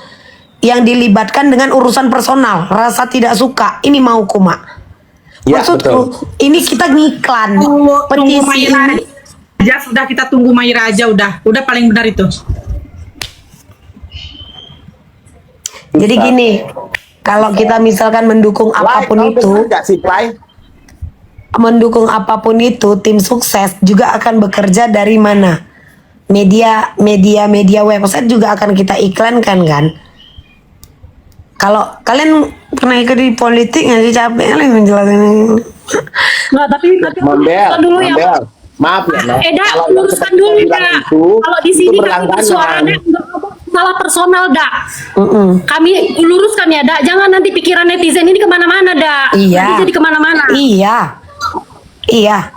[SPEAKER 7] yang dilibatkan dengan urusan personal, rasa tidak suka, ini mau Mak.
[SPEAKER 1] Ya,
[SPEAKER 7] Maksudku,
[SPEAKER 1] betul.
[SPEAKER 7] ini kita ngiklan
[SPEAKER 3] Tunggu
[SPEAKER 7] petisi
[SPEAKER 3] Maira
[SPEAKER 7] ini.
[SPEAKER 3] aja, sudah kita tunggu Maira aja, udah paling benar itu.
[SPEAKER 7] Jadi gini, kalau kita misalkan mendukung apapun itu, tim sukses juga akan bekerja dari mana? Media website juga akan kita iklankan kan? Kalau kalian pernah ikut di politik nggak sih, capek kali menjelaskan?
[SPEAKER 2] Nggak, tapi luruskan dulu ya.
[SPEAKER 1] Maaf ya, Mak.
[SPEAKER 2] Eda,
[SPEAKER 1] Kalau yang
[SPEAKER 2] luruskan
[SPEAKER 1] seperti
[SPEAKER 2] dulu
[SPEAKER 1] yang bilang
[SPEAKER 2] Dak.
[SPEAKER 1] itu,
[SPEAKER 2] Kalau di sini
[SPEAKER 1] itu
[SPEAKER 2] kami
[SPEAKER 1] berlangganan.
[SPEAKER 2] bersuaranya salah personal, Dak. Kami luruskan ya, Dak. Jangan nanti pikiran netizen ini kemana-mana, Dak.
[SPEAKER 7] Iya.
[SPEAKER 2] Nanti jadi kemana-mana.
[SPEAKER 7] Iya.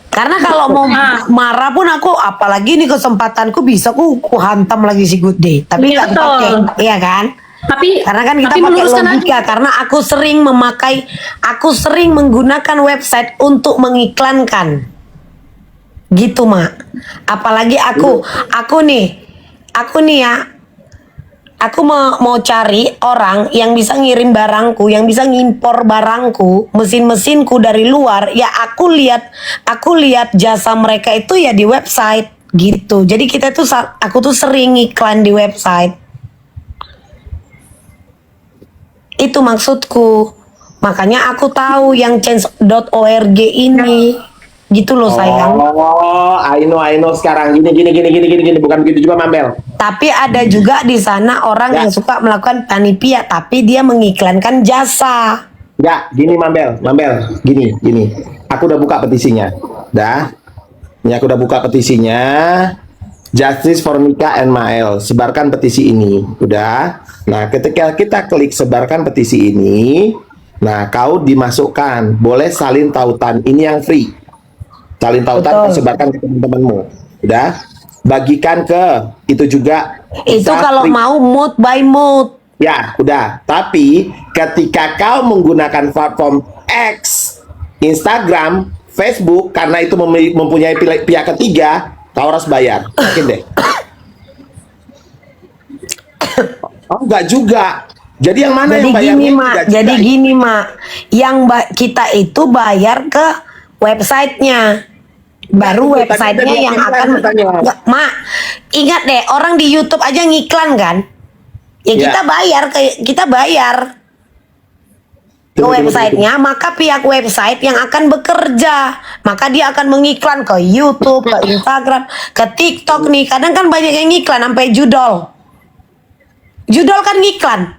[SPEAKER 7] Karena kalau mau marah pun aku, apalagi ini kesempatanku bisa ku hantam lagi si Good Day. Tapi
[SPEAKER 2] Iya,
[SPEAKER 7] nggak dipakai,
[SPEAKER 2] betul.
[SPEAKER 7] iya kan? Karena kan kita
[SPEAKER 2] tapi
[SPEAKER 7] pakai
[SPEAKER 2] meluruskan
[SPEAKER 7] logika. Karena aku sering menggunakan website untuk mengiklankan, gitu Mak. Apalagi aku nih ya. Aku mau cari orang yang bisa ngirim barangku, yang bisa ngimpor barangku, mesin-mesinku dari luar. Ya aku lihat jasa mereka itu ya di website gitu. Jadi aku tuh sering iklan di website. Itu maksudku. Makanya aku tahu yang change.org ini. Gitu loh sayang.
[SPEAKER 1] Oh, I know sekarang gini, bukan begitu juga Mambel.
[SPEAKER 7] Tapi ada juga di sana orang yang suka melakukan panitia, tapi dia mengiklankan jasa.
[SPEAKER 1] Enggak, gini Mambel, gini. Aku udah buka petisinya. Ini aku udah buka petisinya. Justice for Mika and Mael, sebarkan petisi ini. Udah. Nah, ketika kita klik sebarkan petisi ini, nah kau dimasukkan, boleh salin tautan. Ini yang free. Salin tautan, sebarkan ke teman-temanmu. Udah. Bagikan ke itu juga.
[SPEAKER 7] Itu kalau mau mood by mood.
[SPEAKER 1] Ya, udah. Tapi ketika kau menggunakan platform X, Instagram, Facebook, karena itu mempunyai pihak ketiga, kau harus bayar. Yakin deh. Oh, enggak juga. Jadi yang mana yang bayarnya?
[SPEAKER 7] Jadi gini, Mak. Yang kita itu bayar ke websitenya. Baru websitenya yang akan Mak, ingat deh, orang di YouTube aja ngiklan kan? Ya kita bayar ke websitenya, maka pihak website yang akan bekerja, maka dia akan mengiklan ke YouTube, ke Instagram, ke TikTok nih. Kadang kan banyak yang ngiklan sampai judol kan ngiklan.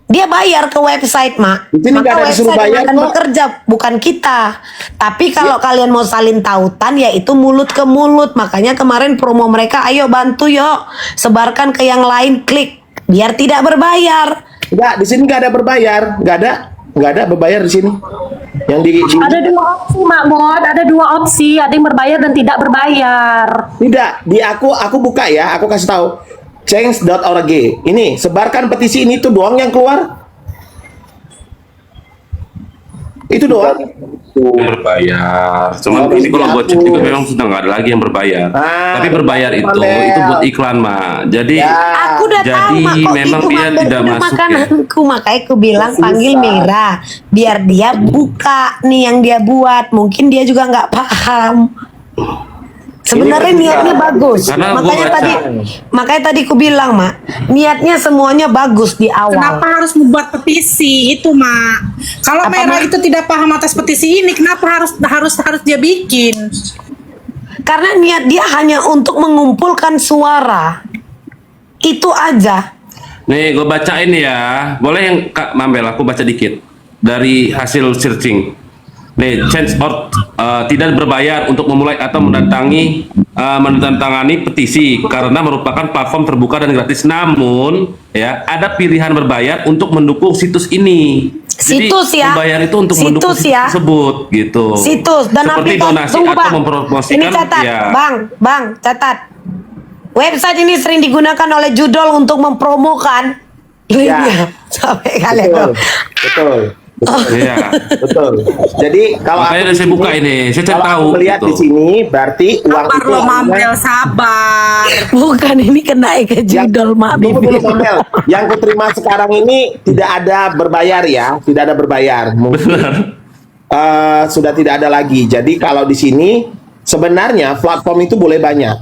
[SPEAKER 7] Dia bayar ke website, Mak. Maka website yang akan bekerja, bukan kita. Tapi kalau kalian mau salin tautan, ya itu mulut ke mulut. Makanya kemarin promo mereka, ayo bantu yuk, sebarkan ke yang lain, klik. Biar tidak berbayar.
[SPEAKER 1] Enggak, di sini nggak ada berbayar. Nggak ada berbayar di sini. Yang
[SPEAKER 2] ada dua opsi, Mak Mod. Ada dua opsi. Ada yang berbayar dan tidak berbayar.
[SPEAKER 1] Tidak, di aku buka ya, aku kasih tahu. Change.org. Ini, sebarkan petisi ini tuh doang yang keluar. Itu doang.
[SPEAKER 9] Berbayar. Cuman ini kalau buat chat itu memang sudah nggak ada lagi yang berbayar. Tapi berbayar itu buat iklan mah. Jadi
[SPEAKER 7] Aku udah tahu
[SPEAKER 9] jadi
[SPEAKER 7] mak kok
[SPEAKER 9] memang
[SPEAKER 7] itu
[SPEAKER 9] dia
[SPEAKER 7] Mak,
[SPEAKER 9] tidak
[SPEAKER 7] itu
[SPEAKER 9] masuk ya.
[SPEAKER 7] makananku makanya aku bilang panggil Mira biar dia buka nih yang dia buat. Mungkin dia juga nggak paham. Sebenarnya niatnya bagus.
[SPEAKER 9] Karena gua
[SPEAKER 7] Makanya tadi aku bilang, Mak, niatnya semuanya bagus di awal.
[SPEAKER 3] Kenapa harus membuat petisi itu, Mak? Kalau
[SPEAKER 7] Apa,
[SPEAKER 3] Mera
[SPEAKER 7] Mak?
[SPEAKER 3] itu tidak paham atas petisi ini, kenapa harus dia bikin?
[SPEAKER 7] Karena niat dia hanya untuk mengumpulkan suara. Itu aja.
[SPEAKER 9] Nih, gue bacain ya. Boleh yang Kak Mambel, aku baca dikit dari hasil searching. Nih, change or tidak berbayar untuk memulai atau menandatangani petisi karena merupakan platform terbuka dan gratis. Namun, ya ada pilihan berbayar untuk mendukung situs ini.
[SPEAKER 7] Situs
[SPEAKER 9] Jadi,
[SPEAKER 7] ya.
[SPEAKER 9] berbayar itu untuk mendukung
[SPEAKER 7] Situs
[SPEAKER 9] situs
[SPEAKER 7] ya.
[SPEAKER 9] tersebut, gitu.
[SPEAKER 7] Situs dan
[SPEAKER 9] seperti
[SPEAKER 7] aplikasi.
[SPEAKER 9] donasi
[SPEAKER 7] Tunggu,
[SPEAKER 9] atau
[SPEAKER 7] Bang.
[SPEAKER 9] mempromosikan.
[SPEAKER 7] Ini catat,
[SPEAKER 9] ya.
[SPEAKER 7] Bang, catat. Website ini sering digunakan oleh judul untuk mempromokan linknya. Sampai kalian.
[SPEAKER 1] Betul.
[SPEAKER 9] Iya.
[SPEAKER 1] Betul. Jadi kalau
[SPEAKER 9] Makanya saya buka ini, saya cari
[SPEAKER 1] kalau
[SPEAKER 9] tahu.
[SPEAKER 1] aku melihat
[SPEAKER 9] gitu.
[SPEAKER 1] di sini berarti uang
[SPEAKER 3] Sabar
[SPEAKER 1] itu
[SPEAKER 3] lo,
[SPEAKER 1] artinya-
[SPEAKER 3] Mambel, sabar.
[SPEAKER 7] Bukan ini kena ke judul Mak
[SPEAKER 1] Tunggu dulu,
[SPEAKER 7] Bibir.
[SPEAKER 1] Mambel. Yang kuterima sekarang ini tidak ada berbayar ya, tidak ada berbayar. Mungkin sudah tidak ada lagi. Jadi kalau di sini sebenarnya platform itu boleh banyak.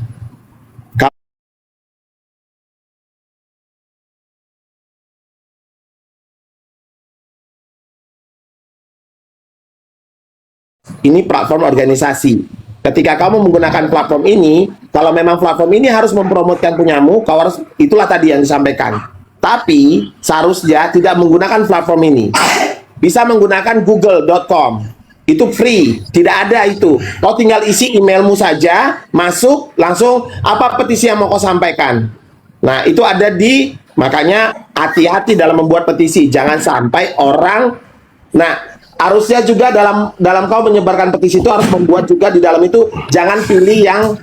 [SPEAKER 1] Ini platform organisasi. Ketika kamu menggunakan platform ini, kalau memang platform ini harus mempromotkan punyamu, kau harus, itulah tadi yang disampaikan. Tapi seharusnya tidak menggunakan platform ini. Bisa menggunakan google.com. Itu free, tidak ada itu. Kau tinggal isi emailmu saja, masuk, langsung apa petisi yang mau kau sampaikan. Nah, itu ada di, makanya hati-hati dalam membuat petisi. Jangan sampai orang, nah, harusnya juga dalam kau menyebarkan petisi itu harus membuat juga di dalam itu jangan pilih yang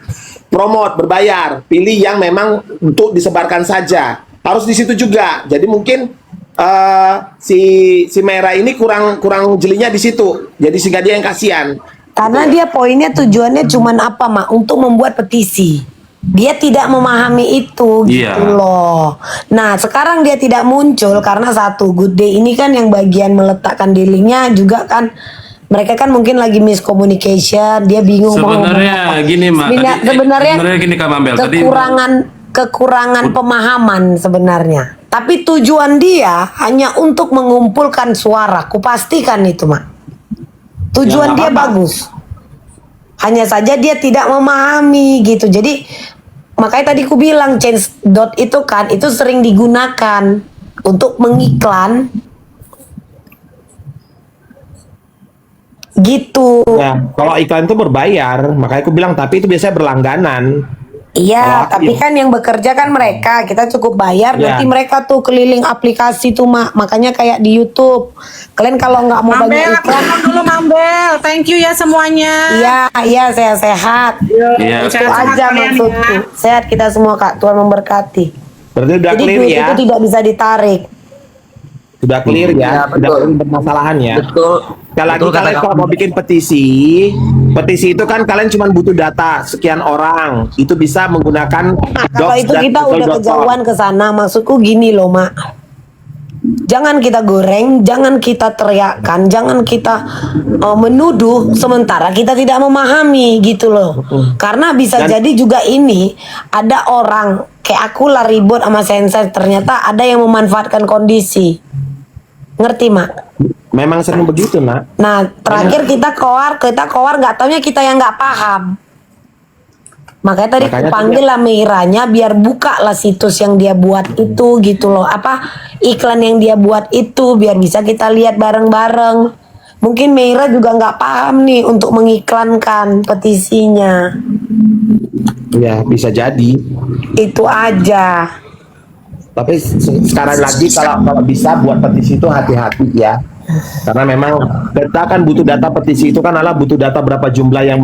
[SPEAKER 1] promote berbayar, pilih yang memang untuk disebarkan saja. Harus di situ juga. Jadi mungkin si Mera ini kurang jelinya di situ. Jadi sehingga dia yang kasihan.
[SPEAKER 7] Karena dia poinnya tujuannya cuman apa, Mak? Untuk membuat petisi. Dia tidak memahami itu gitu
[SPEAKER 9] Iya.
[SPEAKER 7] loh. Nah, sekarang dia tidak muncul karena satu, Good Day ini kan yang bagian meletakkan di linknya juga kan mereka kan mungkin lagi miscommunication, dia bingung mau ngomong
[SPEAKER 9] Sebenarnya
[SPEAKER 7] apa.
[SPEAKER 9] gini, Mak.
[SPEAKER 7] Sebenarnya
[SPEAKER 9] Gini, Kak Mambel. Tadi
[SPEAKER 7] kekurangan pemahaman sebenarnya. Tapi tujuan dia hanya untuk mengumpulkan suara. Kupastikan itu, Mak. Tujuan dia bagus. Hanya saja dia tidak memahami gitu. Jadi makanya tadi ku bilang change dot itu kan itu sering digunakan untuk mengiklan gitu.
[SPEAKER 1] Ya, kalau iklan itu berbayar, makanya aku bilang tapi itu biasanya berlangganan.
[SPEAKER 7] Iya,
[SPEAKER 1] Kalau
[SPEAKER 7] tapi kan yang bekerja kan mereka, kita cukup bayar,
[SPEAKER 1] Ya.
[SPEAKER 7] nanti mereka tuh keliling aplikasi tuh, Mak. Makanya kayak di YouTube. Kalian kalau nggak mau
[SPEAKER 3] Mambel,
[SPEAKER 7] banyak
[SPEAKER 3] aku
[SPEAKER 7] iklan,
[SPEAKER 3] telepon dulu, Mambel. Thank you ya semuanya.
[SPEAKER 7] iya sehat-sehat.
[SPEAKER 9] Iya.
[SPEAKER 7] Itu
[SPEAKER 3] Sehat-sehat
[SPEAKER 7] aja
[SPEAKER 3] kalian
[SPEAKER 7] maksudku.
[SPEAKER 3] ya.
[SPEAKER 7] Sehat kita semua, Kak. Tuhan memberkati.
[SPEAKER 1] Berarti udah
[SPEAKER 7] Jadi
[SPEAKER 1] clear
[SPEAKER 7] duit
[SPEAKER 1] ya.
[SPEAKER 7] itu tidak bisa ditarik.
[SPEAKER 1] Sudah clear ya,
[SPEAKER 10] Ya,
[SPEAKER 1] sudah
[SPEAKER 10] betul.
[SPEAKER 1] clear permasalahan ya.
[SPEAKER 10] Betul.
[SPEAKER 1] Sekali lagi
[SPEAKER 10] Betul kata
[SPEAKER 1] kalian kalau
[SPEAKER 10] kamu.
[SPEAKER 1] mau bikin petisi itu kan kalian cuma butuh data sekian orang. Itu bisa menggunakan
[SPEAKER 7] Kalau itu kita udah kejauhan ke sana, maksudku gini loh, Mak. Jangan kita goreng, jangan kita teriakkan, jangan kita menuduh sementara kita tidak memahami gitu loh. Karena bisa jadi juga ini ada orang kayak aku lah ribut sama sensor, ternyata ada yang memanfaatkan kondisi. Ngerti, Mak?
[SPEAKER 1] Memang sering begitu, Nak.
[SPEAKER 7] Nah, terakhir kita koar nggak taunya kita yang nggak paham. Makanya tadi
[SPEAKER 1] Makanya
[SPEAKER 7] aku panggil lah Meiranya biar buka lah situs yang dia buat itu gitu loh. Apa iklan yang dia buat itu biar bisa kita lihat bareng-bareng. Mungkin Meira juga nggak paham nih untuk mengiklankan petisinya.
[SPEAKER 1] Ya, bisa jadi.
[SPEAKER 7] Itu aja.
[SPEAKER 1] Tapi sekarang lagi kalau bisa buat petisi itu hati-hati ya. Karena memang kita kan butuh data petisi itu kan adalah butuh data berapa jumlah yang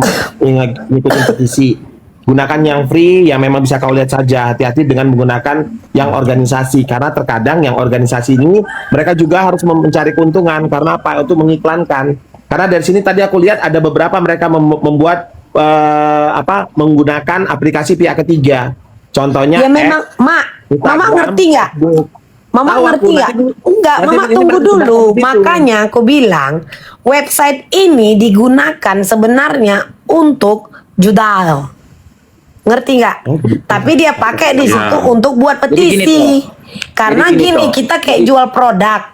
[SPEAKER 1] ngikutin petisi. Gunakan yang free yang memang bisa kau lihat saja. Hati-hati dengan menggunakan yang organisasi karena terkadang yang organisasi ini mereka juga harus mencari keuntungan karena apa? Untuk mengiklankan. Karena dari sini tadi aku lihat ada beberapa mereka membuat menggunakan aplikasi pihak ketiga. Contohnya
[SPEAKER 7] Ya memang, Mak, Mama ngerti nggak? Mama ngerti nggak? Enggak, Mama tunggu dulu. Makanya aku bilang website ini digunakan sebenarnya untuk judal. Ngerti nggak? Tapi dia pakai di situ untuk buat petisi. Karena gini, kita kayak jual produk.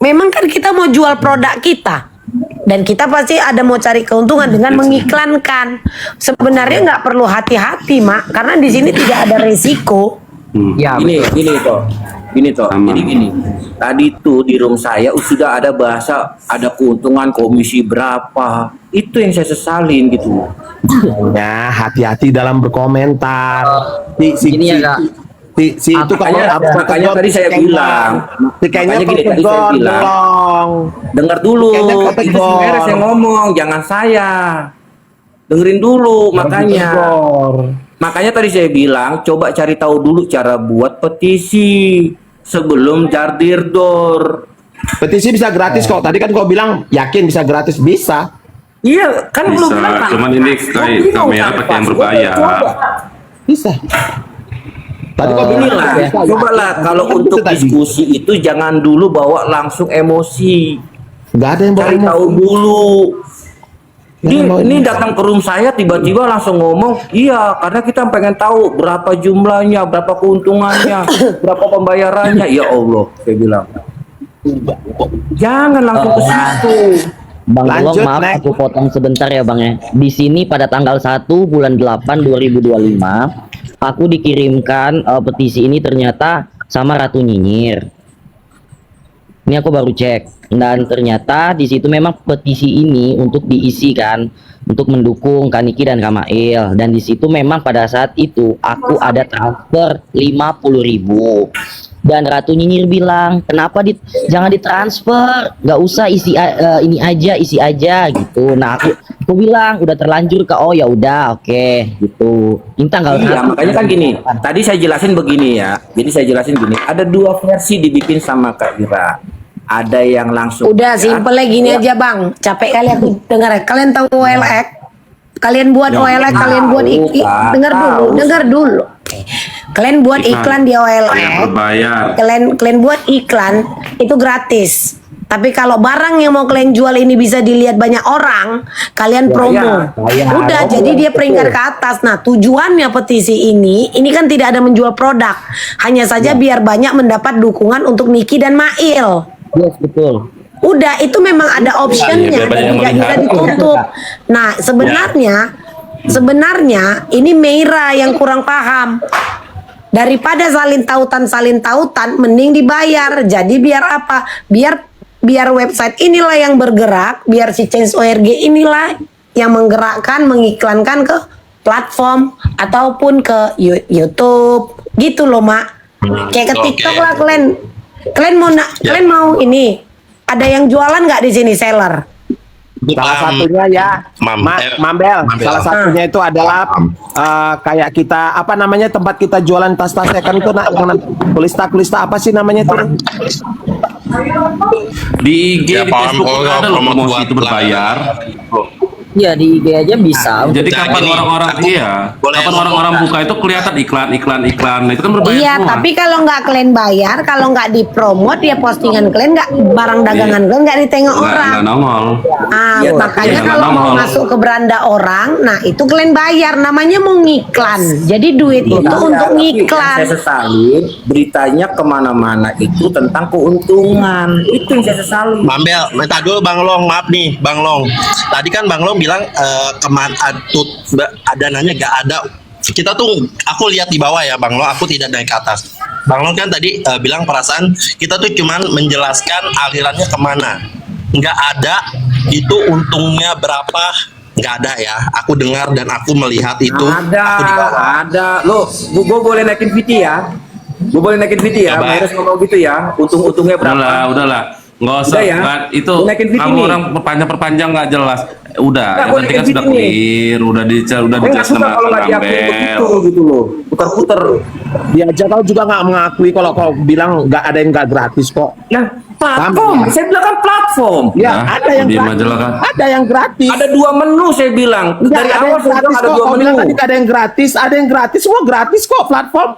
[SPEAKER 7] Memang kan kita mau jual produk kita. Dan kita pasti ada mau cari keuntungan dengan mengiklankan. Sebenarnya nggak perlu hati-hati, Mak, karena di sini tidak ada resiko.
[SPEAKER 4] Ya, gini toh. Jadi gini, tadi tuh di room saya sudah ada bahasa ada keuntungan komisi berapa. Itu yang saya sesalin gitu.
[SPEAKER 1] Ya, hati-hati dalam berkomentar. Si itu
[SPEAKER 4] makanya tadi saya bilang, makanya gini tadi saya bilang, dengar dulu, itu sebenarnya saya ngomong, jangan saya, dengerin dulu, makanya tadi saya bilang, coba cari tahu dulu cara buat petisi sebelum jardir door.
[SPEAKER 1] Petisi bisa gratis kok. Tadi kan kau bilang yakin bisa gratis, bisa.
[SPEAKER 4] Iya, kan belum
[SPEAKER 9] Bisa,
[SPEAKER 4] bilang.
[SPEAKER 9] cuman ini kayak kamera pakai yang berbayar.
[SPEAKER 1] Bisa. Tadi kau bilang
[SPEAKER 4] Inilah, cobalah kalau untuk diskusi itu jangan dulu bawa langsung emosi.
[SPEAKER 1] nggak ada yang bawa
[SPEAKER 4] Cari
[SPEAKER 1] emosi.
[SPEAKER 4] tahu dulu.
[SPEAKER 1] Nggak ada yang bawa
[SPEAKER 4] Ini
[SPEAKER 1] emosi.
[SPEAKER 4] datang ke room saya tiba-tiba langsung ngomong, iya karena kita pengen tahu berapa jumlahnya, berapa keuntungannya, berapa pembayarannya. Ya Allah, saya bilang. Jangan langsung ke situ.
[SPEAKER 10] Bang
[SPEAKER 1] Lanjut,
[SPEAKER 10] Long, maaf
[SPEAKER 1] Nek.
[SPEAKER 10] aku potong sebentar ya Bang ya. Di sini pada tanggal 1 bulan 8 2025 aku dikirimkan petisi ini ternyata sama Ratu Nyinyir. Ini aku baru cek dan ternyata di situ memang petisi ini untuk diisi kan untuk mendukung Kaniki dan Kamail dan di situ memang pada saat itu aku ada transfer 50.000 dan Ratu Nyinyir bilang kenapa jangan ditransfer, nggak usah isi isi aja gitu. Nah aku bilang udah terlanjur oh ya udah oke gitu. Ini tanggal
[SPEAKER 4] Iya,
[SPEAKER 10] 1.
[SPEAKER 4] makanya kan gini. Tadi saya jelasin begini ya. Jadi saya jelasin gini. Ada dua versi dibikin sama Kak Ira. Ada yang langsung.
[SPEAKER 7] Udah simpelnya gini aja, Bang. Capek kali aku dengar. Kalian tahu OLX? Kalian buat OLX, kalian buat dengar dulu. Kalian buat iklan di
[SPEAKER 9] Yang
[SPEAKER 7] OLX.
[SPEAKER 9] berbayar.
[SPEAKER 7] Kalian buat iklan itu gratis. Tapi kalau barang yang mau kalian jual ini bisa dilihat banyak orang, kalian promo. Udah, jadi dia peringkat ke atas. Nah, tujuannya petisi ini kan tidak ada menjual produk. Hanya saja biar banyak mendapat dukungan untuk Niki dan Mail.
[SPEAKER 10] Yes, betul.
[SPEAKER 7] Udah, itu memang ada optionnya,
[SPEAKER 9] biar banyak yang
[SPEAKER 7] tidak bisa
[SPEAKER 9] melihat.
[SPEAKER 7] ditutup. Nah, sebenarnya ini Meira yang kurang paham. Daripada salin tautan, mending dibayar. Jadi biar apa? Biar website inilah yang bergerak, biar si Change ORG inilah yang menggerakkan, mengiklankan ke platform ataupun ke YouTube, gitu loh, Mak. Kayak ke TikTok lah kalian mau ini ada yang jualan nggak di sini seller?
[SPEAKER 1] Salah satunya ya, Mambel. Salah satunya itu adalah kayak kita apa namanya tempat kita jualan tas-tas second itu kulista apa sih namanya itu?
[SPEAKER 9] Di IG,
[SPEAKER 5] Ya,
[SPEAKER 9] di
[SPEAKER 5] paham.
[SPEAKER 9] Facebook
[SPEAKER 5] Oh,
[SPEAKER 9] ada loh
[SPEAKER 5] promosi
[SPEAKER 9] promosi
[SPEAKER 5] buat
[SPEAKER 9] itu berbayar.
[SPEAKER 10] Iya di IG aja bisa.
[SPEAKER 9] Jadi
[SPEAKER 5] Nah,
[SPEAKER 9] kapan
[SPEAKER 5] gini,
[SPEAKER 9] orang-orang
[SPEAKER 5] boleh
[SPEAKER 9] kapan orang-orang buka itu kelihatan iklan. Nah, itu kan berbayar
[SPEAKER 7] Iya,
[SPEAKER 9] semua.
[SPEAKER 7] tapi kalau nggak kalian bayar, kalau nggak dipromot ya postingan kalian nggak, barang dagangan kalian nggak ditengok orang.
[SPEAKER 9] Nggak nongol.
[SPEAKER 7] Ah, makanya
[SPEAKER 9] iya,
[SPEAKER 7] kalau mau
[SPEAKER 9] nongol.
[SPEAKER 7] masuk ke beranda orang, nah itu kalian bayar, namanya mau ngiklan. Jadi duit itu untuk
[SPEAKER 4] Yang
[SPEAKER 7] ngiklan.
[SPEAKER 4] saya sesalin beritanya kemana-mana itu tentang keuntungan. Itu yang saya sesalin.
[SPEAKER 5] Mambel, minta dulu Bang Long, maaf nih Bang Long. Tadi kan Bang Long bilang dananya gak ada. Kita tuh, aku lihat di bawah ya Bang Long, aku tidak naik ke atas. Bang Long kan tadi bilang perasaan kita tuh cuman menjelaskan alirannya kemana. Nggak ada itu untungnya berapa, nggak ada ya. Aku dengar dan aku melihat itu. Aku di bawah.
[SPEAKER 4] Ada. Lo, gue boleh naikin VT ya? Gue boleh naikin VT ya?
[SPEAKER 5] Coba.
[SPEAKER 4] Harus ngomong gitu ya? Untung-untungnya berapa?
[SPEAKER 9] Udahlah. Nggak usah.
[SPEAKER 4] Udah ya?
[SPEAKER 9] Nggak, itu
[SPEAKER 4] Gua naikin video
[SPEAKER 9] kamu
[SPEAKER 4] nih.
[SPEAKER 9] orang perpanjang nggak jelas. Udah,
[SPEAKER 4] Nggak,
[SPEAKER 9] yang
[SPEAKER 4] gua
[SPEAKER 9] penting kan
[SPEAKER 4] naikin
[SPEAKER 9] sudah
[SPEAKER 4] video nih.
[SPEAKER 9] clear, udah
[SPEAKER 4] Gue nggak
[SPEAKER 9] dijelas
[SPEAKER 4] suka
[SPEAKER 9] sama
[SPEAKER 4] kalau nggak
[SPEAKER 9] Kang
[SPEAKER 4] diakui
[SPEAKER 9] Bel.
[SPEAKER 4] begitu gitu loh. Putar-putar.
[SPEAKER 1] Dia aja kau juga nggak mengakui kalau kau bilang nggak ada yang nggak gratis kok.
[SPEAKER 4] Nah, Platform, saya bilang kan platform.
[SPEAKER 1] Ya,
[SPEAKER 9] Nah,
[SPEAKER 1] ada yang
[SPEAKER 9] diem
[SPEAKER 1] gratis.
[SPEAKER 9] aja lah, Kak.
[SPEAKER 1] Ada yang gratis.
[SPEAKER 4] Ada 2 menu saya bilang.
[SPEAKER 1] Enggak,
[SPEAKER 4] Dari
[SPEAKER 1] ada
[SPEAKER 4] awal
[SPEAKER 1] yang
[SPEAKER 4] saya bilang
[SPEAKER 1] gratis
[SPEAKER 4] ada
[SPEAKER 1] kok.
[SPEAKER 4] 2
[SPEAKER 1] Kau
[SPEAKER 4] menu.
[SPEAKER 1] bilang tadi ada yang gratis, ada yang gratis, semua gratis kok platform.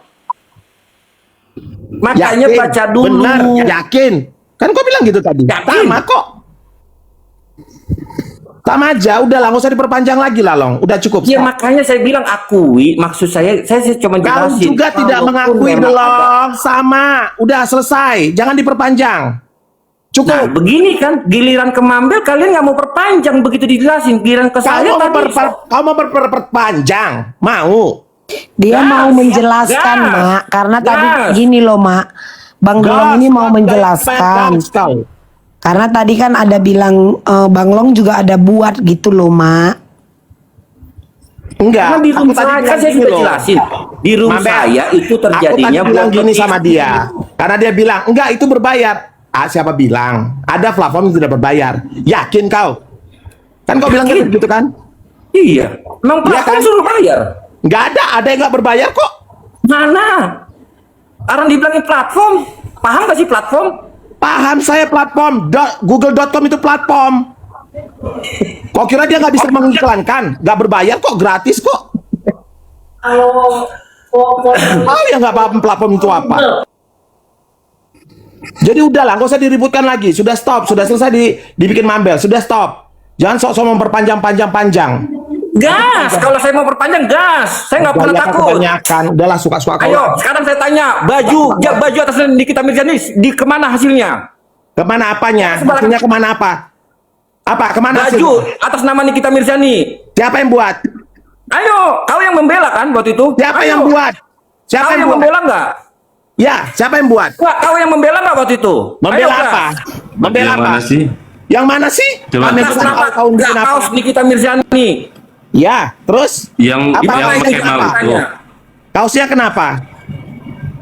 [SPEAKER 4] Makanya
[SPEAKER 1] Yakin?
[SPEAKER 4] baca dulu.
[SPEAKER 1] Benar, yakin. Kan kau bilang gitu tadi.
[SPEAKER 4] Yakin.
[SPEAKER 1] Sama kok. Sama aja, udah lah, nggak usah diperpanjang lagi lah, Long. Udah cukup.
[SPEAKER 4] Ya
[SPEAKER 1] stop.
[SPEAKER 4] makanya saya bilang akui, maksud saya cuma
[SPEAKER 1] Kau
[SPEAKER 4] jelasin.
[SPEAKER 1] juga tidak
[SPEAKER 4] Walaupun
[SPEAKER 1] mengakui
[SPEAKER 4] memang
[SPEAKER 1] belum.
[SPEAKER 4] ada.
[SPEAKER 1] Sama, udah selesai. Jangan diperpanjang.
[SPEAKER 4] Nah,
[SPEAKER 1] Cukup.
[SPEAKER 4] begini kan, giliran ke Mambel kalian nggak mau perpanjang begitu dijelasin. Giliran ke saya
[SPEAKER 1] Kau mau
[SPEAKER 4] tadi.
[SPEAKER 1] kau mau perpanjang? Mau?
[SPEAKER 7] Dia
[SPEAKER 4] Gas,
[SPEAKER 7] mau menjelaskan,
[SPEAKER 4] gas,
[SPEAKER 7] Mak. Karena
[SPEAKER 4] gas.
[SPEAKER 7] tadi gini loh, Mak. Bang Long ini mau menjelaskan.
[SPEAKER 1] Gas, kau.
[SPEAKER 7] Karena tadi kan ada bilang Bang Long juga ada buat gitu loh, Mak.
[SPEAKER 1] Enggak.
[SPEAKER 4] Karena di room
[SPEAKER 1] aku tadi
[SPEAKER 4] saya, kan
[SPEAKER 1] bilang
[SPEAKER 4] saya
[SPEAKER 1] gini
[SPEAKER 4] sudah
[SPEAKER 1] loh.
[SPEAKER 4] jelasin. Di room
[SPEAKER 1] Mambel,
[SPEAKER 4] saya itu terjadinya
[SPEAKER 1] aku tadi bilang
[SPEAKER 4] buat
[SPEAKER 1] gini
[SPEAKER 4] petisi.
[SPEAKER 1] sama dia. Karena dia bilang, enggak itu berbayar. Ah, siapa bilang? Ada platform yang tidak berbayar. Yakin kau? Kan kau bilang gitu kan?
[SPEAKER 4] Iya. Emang
[SPEAKER 1] Iya
[SPEAKER 4] platform
[SPEAKER 1] kan?
[SPEAKER 4] suruh bayar?
[SPEAKER 1] Enggak ada yang enggak berbayar kok.
[SPEAKER 4] Mana? Orang dibilangin platform. Paham gak sih platform?
[SPEAKER 1] Paham saya platform. Google.com itu platform. Kok kira dia nggak bisa mengiklankan? Nggak berbayar kok, gratis kok. Oh ya nggak paham platform itu apa. Jadi udahlah, nggak usah diributkan lagi. Sudah stop, sudah selesai dibikin Mambel. Sudah stop. Jangan sok-sok memperpanjang-panjang.
[SPEAKER 4] Gas. Kalau saya mau perpanjang, gas. Saya nggak pernah takut.
[SPEAKER 1] Kebanyakan. Udahlah, suka-suka kau.
[SPEAKER 4] Ayo, sekarang saya tanya, baju atas Nikita Mirzani di kemana hasilnya?
[SPEAKER 1] Kemana apanya?
[SPEAKER 4] Sebarang-
[SPEAKER 1] Hasilnya kemana apa? Apa? Kemana
[SPEAKER 4] Baju
[SPEAKER 1] hasilnya?
[SPEAKER 4] atas nama Nikita Mirzani.
[SPEAKER 1] Siapa yang buat?
[SPEAKER 4] Ayo, kau yang membela kan waktu itu?
[SPEAKER 1] Siapa
[SPEAKER 4] Ayo.
[SPEAKER 1] yang buat? Siapa
[SPEAKER 4] Kau
[SPEAKER 1] yang
[SPEAKER 4] yang
[SPEAKER 1] buat?
[SPEAKER 4] membela nggak?
[SPEAKER 1] Ya, siapa yang buat?
[SPEAKER 4] Wah, kau yang membela nggak waktu itu?
[SPEAKER 1] Membela
[SPEAKER 4] Ayo,
[SPEAKER 1] apa?
[SPEAKER 4] gas.
[SPEAKER 1] Membela
[SPEAKER 9] Yang
[SPEAKER 1] apa?
[SPEAKER 9] mana sih?
[SPEAKER 1] Yang mana sih?
[SPEAKER 9] Coba.
[SPEAKER 1] Kami
[SPEAKER 4] Atas
[SPEAKER 1] bukan
[SPEAKER 4] nama
[SPEAKER 1] kau bikin apa?
[SPEAKER 4] kaos Nikita Mirzani.
[SPEAKER 1] Ya, terus?
[SPEAKER 9] Yang
[SPEAKER 1] Apa
[SPEAKER 9] yang
[SPEAKER 1] itu?
[SPEAKER 9] pakai mal itu.
[SPEAKER 1] Kaosnya kenapa?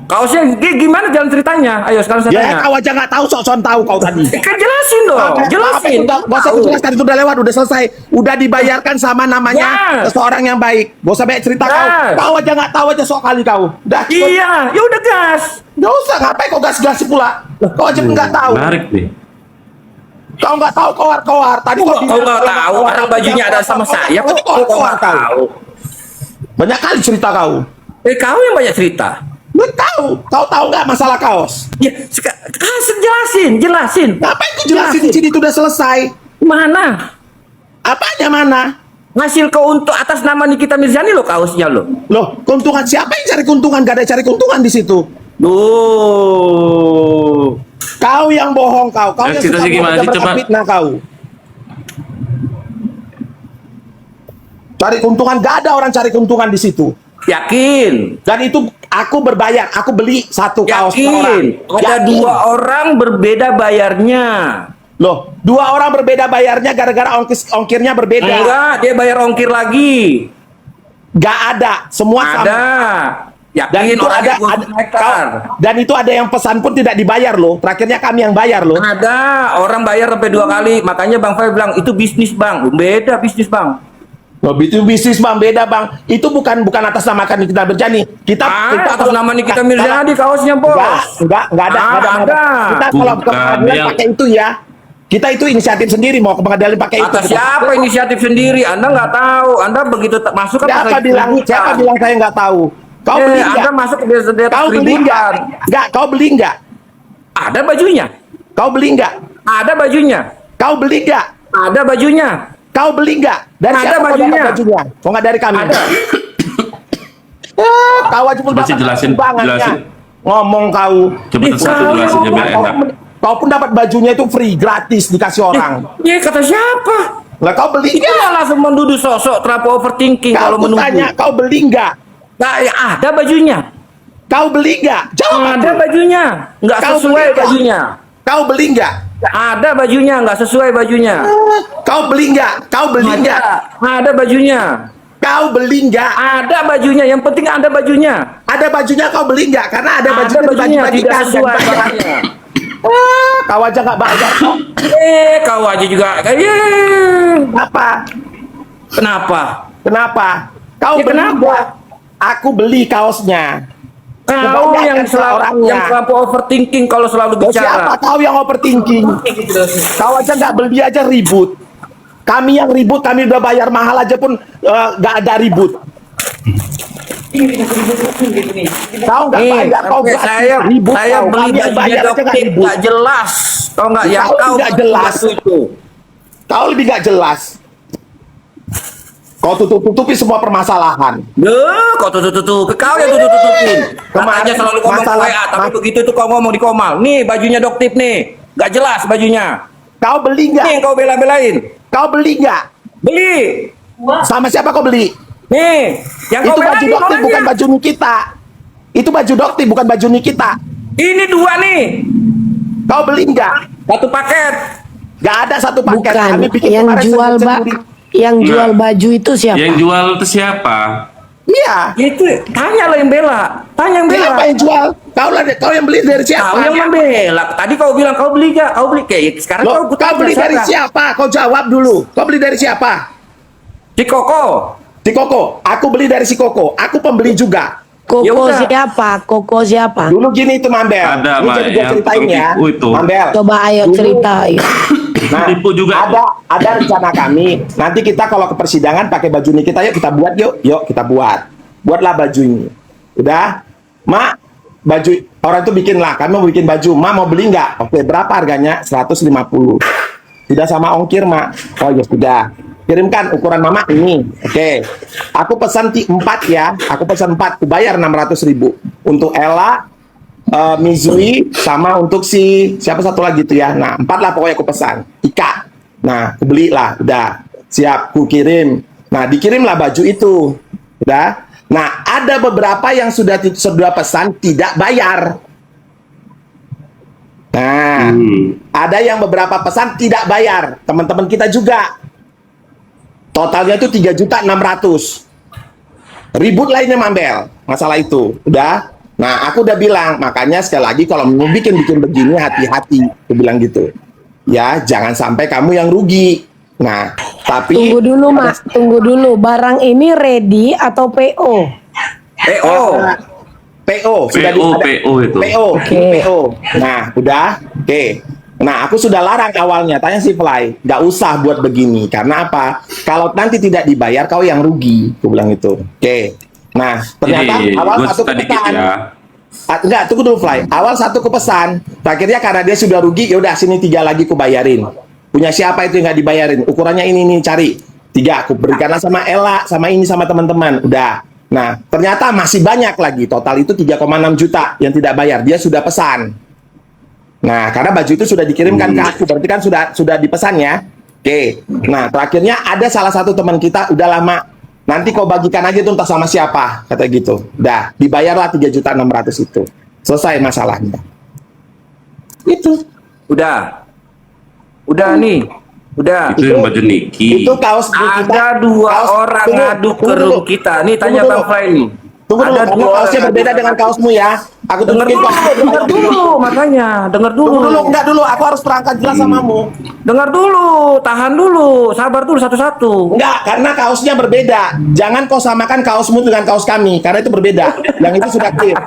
[SPEAKER 4] Kaosnya gimana jalan ceritanya? Ayo sekarang saya
[SPEAKER 1] Ya,
[SPEAKER 4] tanya.
[SPEAKER 1] kau aja nggak tahu, sok-sok tahu kau tadi.
[SPEAKER 4] Kan jelasin dong, jelasin.
[SPEAKER 1] Gak usah
[SPEAKER 4] Tahu.
[SPEAKER 1] jelaskan, itu udah lewat, udah selesai. Udah dibayarkan sama namanya
[SPEAKER 4] Yes.
[SPEAKER 1] seseorang yang baik. Gak usah banyak cerita kau.
[SPEAKER 4] Yes.
[SPEAKER 1] Kau aja nggak tahu aja sok kali kau. Udah.
[SPEAKER 4] Iya, ya udah gas.
[SPEAKER 1] Gak usah, ngapain kau gas-gas pula? Kau aja nggak tahu.
[SPEAKER 9] Menarik nih.
[SPEAKER 1] Kau nggak tahu koar-koar. Tadi
[SPEAKER 4] Kau
[SPEAKER 1] bilang
[SPEAKER 4] nggak tahu orang bajunya ada sama saya. Kok kau nggak tahu?
[SPEAKER 1] Banyak kali cerita kau.
[SPEAKER 4] Kau yang banyak cerita.
[SPEAKER 1] Lu tahu? Kau tahu nggak masalah kaos?
[SPEAKER 4] Ya, jelasin.
[SPEAKER 1] Ngapain kau jelasin di sini? Itu udah selesai.
[SPEAKER 4] Mana?
[SPEAKER 1] Apanya mana?
[SPEAKER 4] Hasil keuntungan atas nama Nikita Mirzani lo kaosnya lo.
[SPEAKER 1] Loh, keuntungan siapa yang cari keuntungan? Gak ada yang cari keuntungan di situ.
[SPEAKER 4] Duh.
[SPEAKER 1] Kau yang bohong kau. Kau yang
[SPEAKER 9] ceritanya gimana sih, coba?
[SPEAKER 1] fitnah kau. Cari keuntungan, gak ada orang cari keuntungan di situ.
[SPEAKER 4] Yakin.
[SPEAKER 1] Dan itu aku berbayar, aku beli satu kaos per orang.
[SPEAKER 4] Yakin. Ada
[SPEAKER 1] Yakin.
[SPEAKER 4] 2 orang berbeda bayarnya.
[SPEAKER 1] Loh, 2 orang berbeda bayarnya gara-gara ongkirnya berbeda.
[SPEAKER 4] Enggak, dia bayar ongkir lagi.
[SPEAKER 1] Gak ada, semua sama.
[SPEAKER 4] Ada.
[SPEAKER 1] Dan
[SPEAKER 4] Yakin
[SPEAKER 1] itu
[SPEAKER 4] orangnya
[SPEAKER 1] ada,
[SPEAKER 4] 20 hektar.
[SPEAKER 1] dan itu ada yang pesan pun tidak dibayar loh. Terakhirnya kami yang bayar loh.
[SPEAKER 4] Ada orang bayar sampai 2 kali. Makanya Bang Fai bilang itu bisnis Bang. Beda bisnis Bang.
[SPEAKER 1] Loh, itu bisnis bang, beda bang. Itu bukan atas nama Nikita Mirzani. Kita
[SPEAKER 4] Atas nama Nikita Mirzani kaosnya bos.
[SPEAKER 1] Enggak ada.
[SPEAKER 4] Ada.
[SPEAKER 1] Kita kalau ke
[SPEAKER 9] Bukan,
[SPEAKER 1] pengadilan
[SPEAKER 9] yang-
[SPEAKER 1] pakai itu ya. Kita itu inisiatif sendiri mau ke pengadilan pakai itu.
[SPEAKER 4] Atas siapa inisiatif sendiri? Anda nggak tahu. Anda begitu masuk kan
[SPEAKER 1] Siapa
[SPEAKER 4] pasal
[SPEAKER 1] bilang
[SPEAKER 4] keributan.
[SPEAKER 1] saya nggak tahu? Kau beli
[SPEAKER 4] Anda
[SPEAKER 1] enggak?
[SPEAKER 4] masuk ke desa
[SPEAKER 1] Kau beli enggak? Enggak, kau beli enggak?
[SPEAKER 4] Ada bajunya.
[SPEAKER 1] Kau beli enggak?
[SPEAKER 4] Ada bajunya.
[SPEAKER 1] Kau beli enggak?
[SPEAKER 4] Ada bajunya.
[SPEAKER 1] Kau beli enggak? Dari
[SPEAKER 4] Ada
[SPEAKER 1] siapa kau dapat
[SPEAKER 4] bajunya.
[SPEAKER 1] bajunya? Kok nggak dari kami?
[SPEAKER 4] Ada.
[SPEAKER 1] Kau aja pun
[SPEAKER 9] Coba
[SPEAKER 1] dapat
[SPEAKER 9] sih jelasin,
[SPEAKER 1] sumbangannya.
[SPEAKER 9] jelasin.
[SPEAKER 1] Ngomong kau.
[SPEAKER 9] Coba satu jelasinnya biar enak.
[SPEAKER 1] Kau pun dapat bajunya itu free, gratis dikasih orang.
[SPEAKER 4] Iya kata siapa?
[SPEAKER 1] Lah kau beli
[SPEAKER 4] Itu
[SPEAKER 1] enggak?
[SPEAKER 4] langsung menuduh sosok terlalu overthinking kalau
[SPEAKER 1] Kau tanya,
[SPEAKER 4] menuduh.
[SPEAKER 1] kau beli enggak?
[SPEAKER 4] Nah, ya ada bajunya.
[SPEAKER 1] Kau beli enggak? Jawab.
[SPEAKER 4] Ada bajunya. Nggak
[SPEAKER 1] Kau
[SPEAKER 4] sesuai
[SPEAKER 1] beli nggak?
[SPEAKER 4] bajunya.
[SPEAKER 1] Kau beli enggak?
[SPEAKER 4] Ada bajunya, nggak sesuai bajunya.
[SPEAKER 1] Kau beli enggak? Kau beli enggak?
[SPEAKER 4] Ada bajunya.
[SPEAKER 1] Kau beli enggak?
[SPEAKER 4] Ada bajunya. Yang penting ada bajunya.
[SPEAKER 1] Ada bajunya kau beli enggak? Karena ada bajunya
[SPEAKER 4] Ada bajunya tidak
[SPEAKER 1] dibagi-bagikan dan
[SPEAKER 4] sesuai
[SPEAKER 1] bayar.
[SPEAKER 4] bajunya.
[SPEAKER 1] Kau aja nggak bayar kok.
[SPEAKER 4] Kau aja juga.
[SPEAKER 1] Kenapa?
[SPEAKER 4] Kenapa?
[SPEAKER 1] Kenapa? Kau
[SPEAKER 4] Ya,
[SPEAKER 1] beli
[SPEAKER 4] kenapa?
[SPEAKER 1] enggak? Aku beli kaosnya.
[SPEAKER 4] Kau yang selalu overthinking kalau selalu bicara.
[SPEAKER 1] Siapa kau yang overthinking? Kau aja nggak beli aja ribut. Kami yang ribut, kami udah bayar mahal aja pun nggak ada ribut. Kau nggak bayar, kau
[SPEAKER 4] saya
[SPEAKER 1] ribut.
[SPEAKER 4] saya
[SPEAKER 1] Kau.
[SPEAKER 4] beli
[SPEAKER 1] Kami yang
[SPEAKER 4] bajunya
[SPEAKER 1] bayar aja nggak
[SPEAKER 4] Dokter
[SPEAKER 1] ribut.
[SPEAKER 4] nggak jelas. Kau nggak yang
[SPEAKER 1] Kau
[SPEAKER 4] kau
[SPEAKER 1] tidak jelas.
[SPEAKER 4] itu.
[SPEAKER 1] Kau lebih nggak jelas. Kau tutup-tutupi semua permasalahan.
[SPEAKER 4] Kau tutup-tutup. Kau yang tutup-tutupin. Katanya selalu ngomong
[SPEAKER 1] masalah-
[SPEAKER 4] WA, tapi begitu itu kau ngomong di Komal. Nih bajunya Doktip nih. Gak jelas bajunya.
[SPEAKER 1] Kau beli
[SPEAKER 4] Nih
[SPEAKER 1] nggak?
[SPEAKER 4] yang kau bela-belain.
[SPEAKER 1] Kau beli nggak?
[SPEAKER 4] Beli.
[SPEAKER 1] Sama siapa kau beli?
[SPEAKER 4] Nih, yang
[SPEAKER 1] Itu
[SPEAKER 4] kau
[SPEAKER 1] baju
[SPEAKER 4] belain
[SPEAKER 1] Dokti
[SPEAKER 4] orangnya.
[SPEAKER 1] bukan baju Nikita. Itu baju Dokti bukan baju Nikita.
[SPEAKER 4] Ini 2 nih.
[SPEAKER 1] Kau beli nggak?
[SPEAKER 4] Satu paket.
[SPEAKER 1] Nggak ada satu paket.
[SPEAKER 7] Bukan,
[SPEAKER 1] Kami bikin
[SPEAKER 7] yang
[SPEAKER 1] kemarin
[SPEAKER 7] jual
[SPEAKER 1] sendiri.
[SPEAKER 7] yang jual
[SPEAKER 9] Nah.
[SPEAKER 7] baju itu siapa?
[SPEAKER 9] Yang jual itu siapa?
[SPEAKER 1] Iya.
[SPEAKER 4] Itu tanya lo yang bela. Tanya yang bela.
[SPEAKER 1] Siapa yang jual? Kau yang beli dari siapa?
[SPEAKER 4] Kau yang membela. Tadi kau bilang kau beli gak? Kau beli kayak sekarang
[SPEAKER 1] Loh, kau beli dari siapa? Kau jawab dulu. Kau beli dari siapa?
[SPEAKER 4] Di Koko.
[SPEAKER 1] Si Koko. Aku beli dari si Koko. Aku pembeli juga.
[SPEAKER 4] Ya
[SPEAKER 7] Koko
[SPEAKER 4] udah.
[SPEAKER 7] siapa? Koko siapa?
[SPEAKER 1] Dulu gini itu Mambel.
[SPEAKER 9] Ada,
[SPEAKER 1] Ini
[SPEAKER 9] Mak,
[SPEAKER 1] jadi gua
[SPEAKER 9] yang
[SPEAKER 1] ceritain ya.
[SPEAKER 9] tipu itu.
[SPEAKER 1] Mambel.
[SPEAKER 7] Coba ayo
[SPEAKER 1] Dulu-
[SPEAKER 7] cerita. Ayo.
[SPEAKER 1] Nah,
[SPEAKER 9] Tipu juga.
[SPEAKER 1] ada rencana kami. Nanti kita kalau ke persidangan pakai baju ini kita kita buat yuk. Yuk kita buat. Buatlah baju ini. Udah? Mak, baju orang itu bikin lah. Kami mau bikin baju. Mak mau beli nggak? Oke, berapa harganya? 150. Tidak sama ongkir, Mak. Oh ya sudah. Kirimkan ukuran Mama ini. Oke. Aku pesan 4 ya. Aku pesan 4. Aku bayar 600.000 untuk Ella, Mizui, sama untuk si siapa satu lagi tuh ya. Nah 4 lah pokoknya aku pesan. Ika. Nah aku beli lah. Udah siap. Aku kirim. Nah dikirimlah baju itu. Udah. Nah ada beberapa yang sudah pesan tidak bayar. Nah ada yang beberapa pesan tidak bayar. Teman-teman kita juga. Totalnya itu 3.600.000. Ribut lainnya Mambel. Masalah itu. Udah. Nah, aku udah bilang, makanya sekali lagi kalau mau bikin begini hati-hati, aku bilang gitu. Ya, jangan sampai kamu yang rugi. Nah, tapi
[SPEAKER 7] Tunggu dulu, Mak. Tunggu dulu. Barang ini ready atau PO?
[SPEAKER 4] PO.
[SPEAKER 1] PO sudah
[SPEAKER 9] PO itu.
[SPEAKER 1] PO.
[SPEAKER 7] Oke.
[SPEAKER 1] PO. Nah, udah. Oke. Nah, aku sudah larang awalnya. Tanya si Fly, nggak usah buat begini. Karena apa? Kalau nanti tidak dibayar, kau yang rugi. Aku bilang itu. Oke. Nah, ternyata
[SPEAKER 9] Jadi,
[SPEAKER 1] awal
[SPEAKER 9] gue
[SPEAKER 1] satu
[SPEAKER 9] cerita dikit
[SPEAKER 1] kepesan.
[SPEAKER 9] ya.
[SPEAKER 1] Enggak, tunggu dulu Fly. Awal satu kepesan. Akhirnya karena dia sudah rugi, ya udah sini 3 lagi ku bayarin. Punya siapa itu yang nggak dibayarin? Ukurannya ini cari. 3 aku berikanlah sama Ella, sama ini sama teman-teman. Udah. Nah, ternyata masih banyak lagi. Total itu 3,6 juta yang tidak bayar. Dia sudah pesan. Nah, karena baju itu sudah dikirimkan ke aku, berarti kan sudah dipesan ya. Oke. Nah, terakhirnya ada salah satu teman kita udah lama. Nanti kau bagikan aja tuh entah sama siapa, kata gitu. Udah, dibayarlah 3.600.000 itu. Selesai masalahnya. Itu.
[SPEAKER 4] Udah. Udah nih. Udah.
[SPEAKER 9] Itu yang baju Niki.
[SPEAKER 1] Itu kaos kita.
[SPEAKER 4] Ada 2 orang ngadu ke room kita. Nih tanya Bang Fly nih.
[SPEAKER 1] Tunggu dulu,
[SPEAKER 4] Ada
[SPEAKER 1] karena
[SPEAKER 4] 2
[SPEAKER 1] kaosnya
[SPEAKER 4] orang
[SPEAKER 1] berbeda
[SPEAKER 4] ngadu.
[SPEAKER 1] dengan kaosmu ya. Aku
[SPEAKER 4] Dengar
[SPEAKER 1] tunjukin
[SPEAKER 4] dulu,
[SPEAKER 1] kok.
[SPEAKER 4] dengar dulu, makanya dengar dulu.
[SPEAKER 1] Tunggu dulu, enggak dulu. Aku harus terangkan jelas samamu.
[SPEAKER 4] Dengar dulu, tahan dulu, sabar dulu satu-satu.
[SPEAKER 1] Enggak, karena kaosnya berbeda. Jangan kau samakan kaosmu dengan kaos kami, karena itu berbeda. Yang itu sudah clear.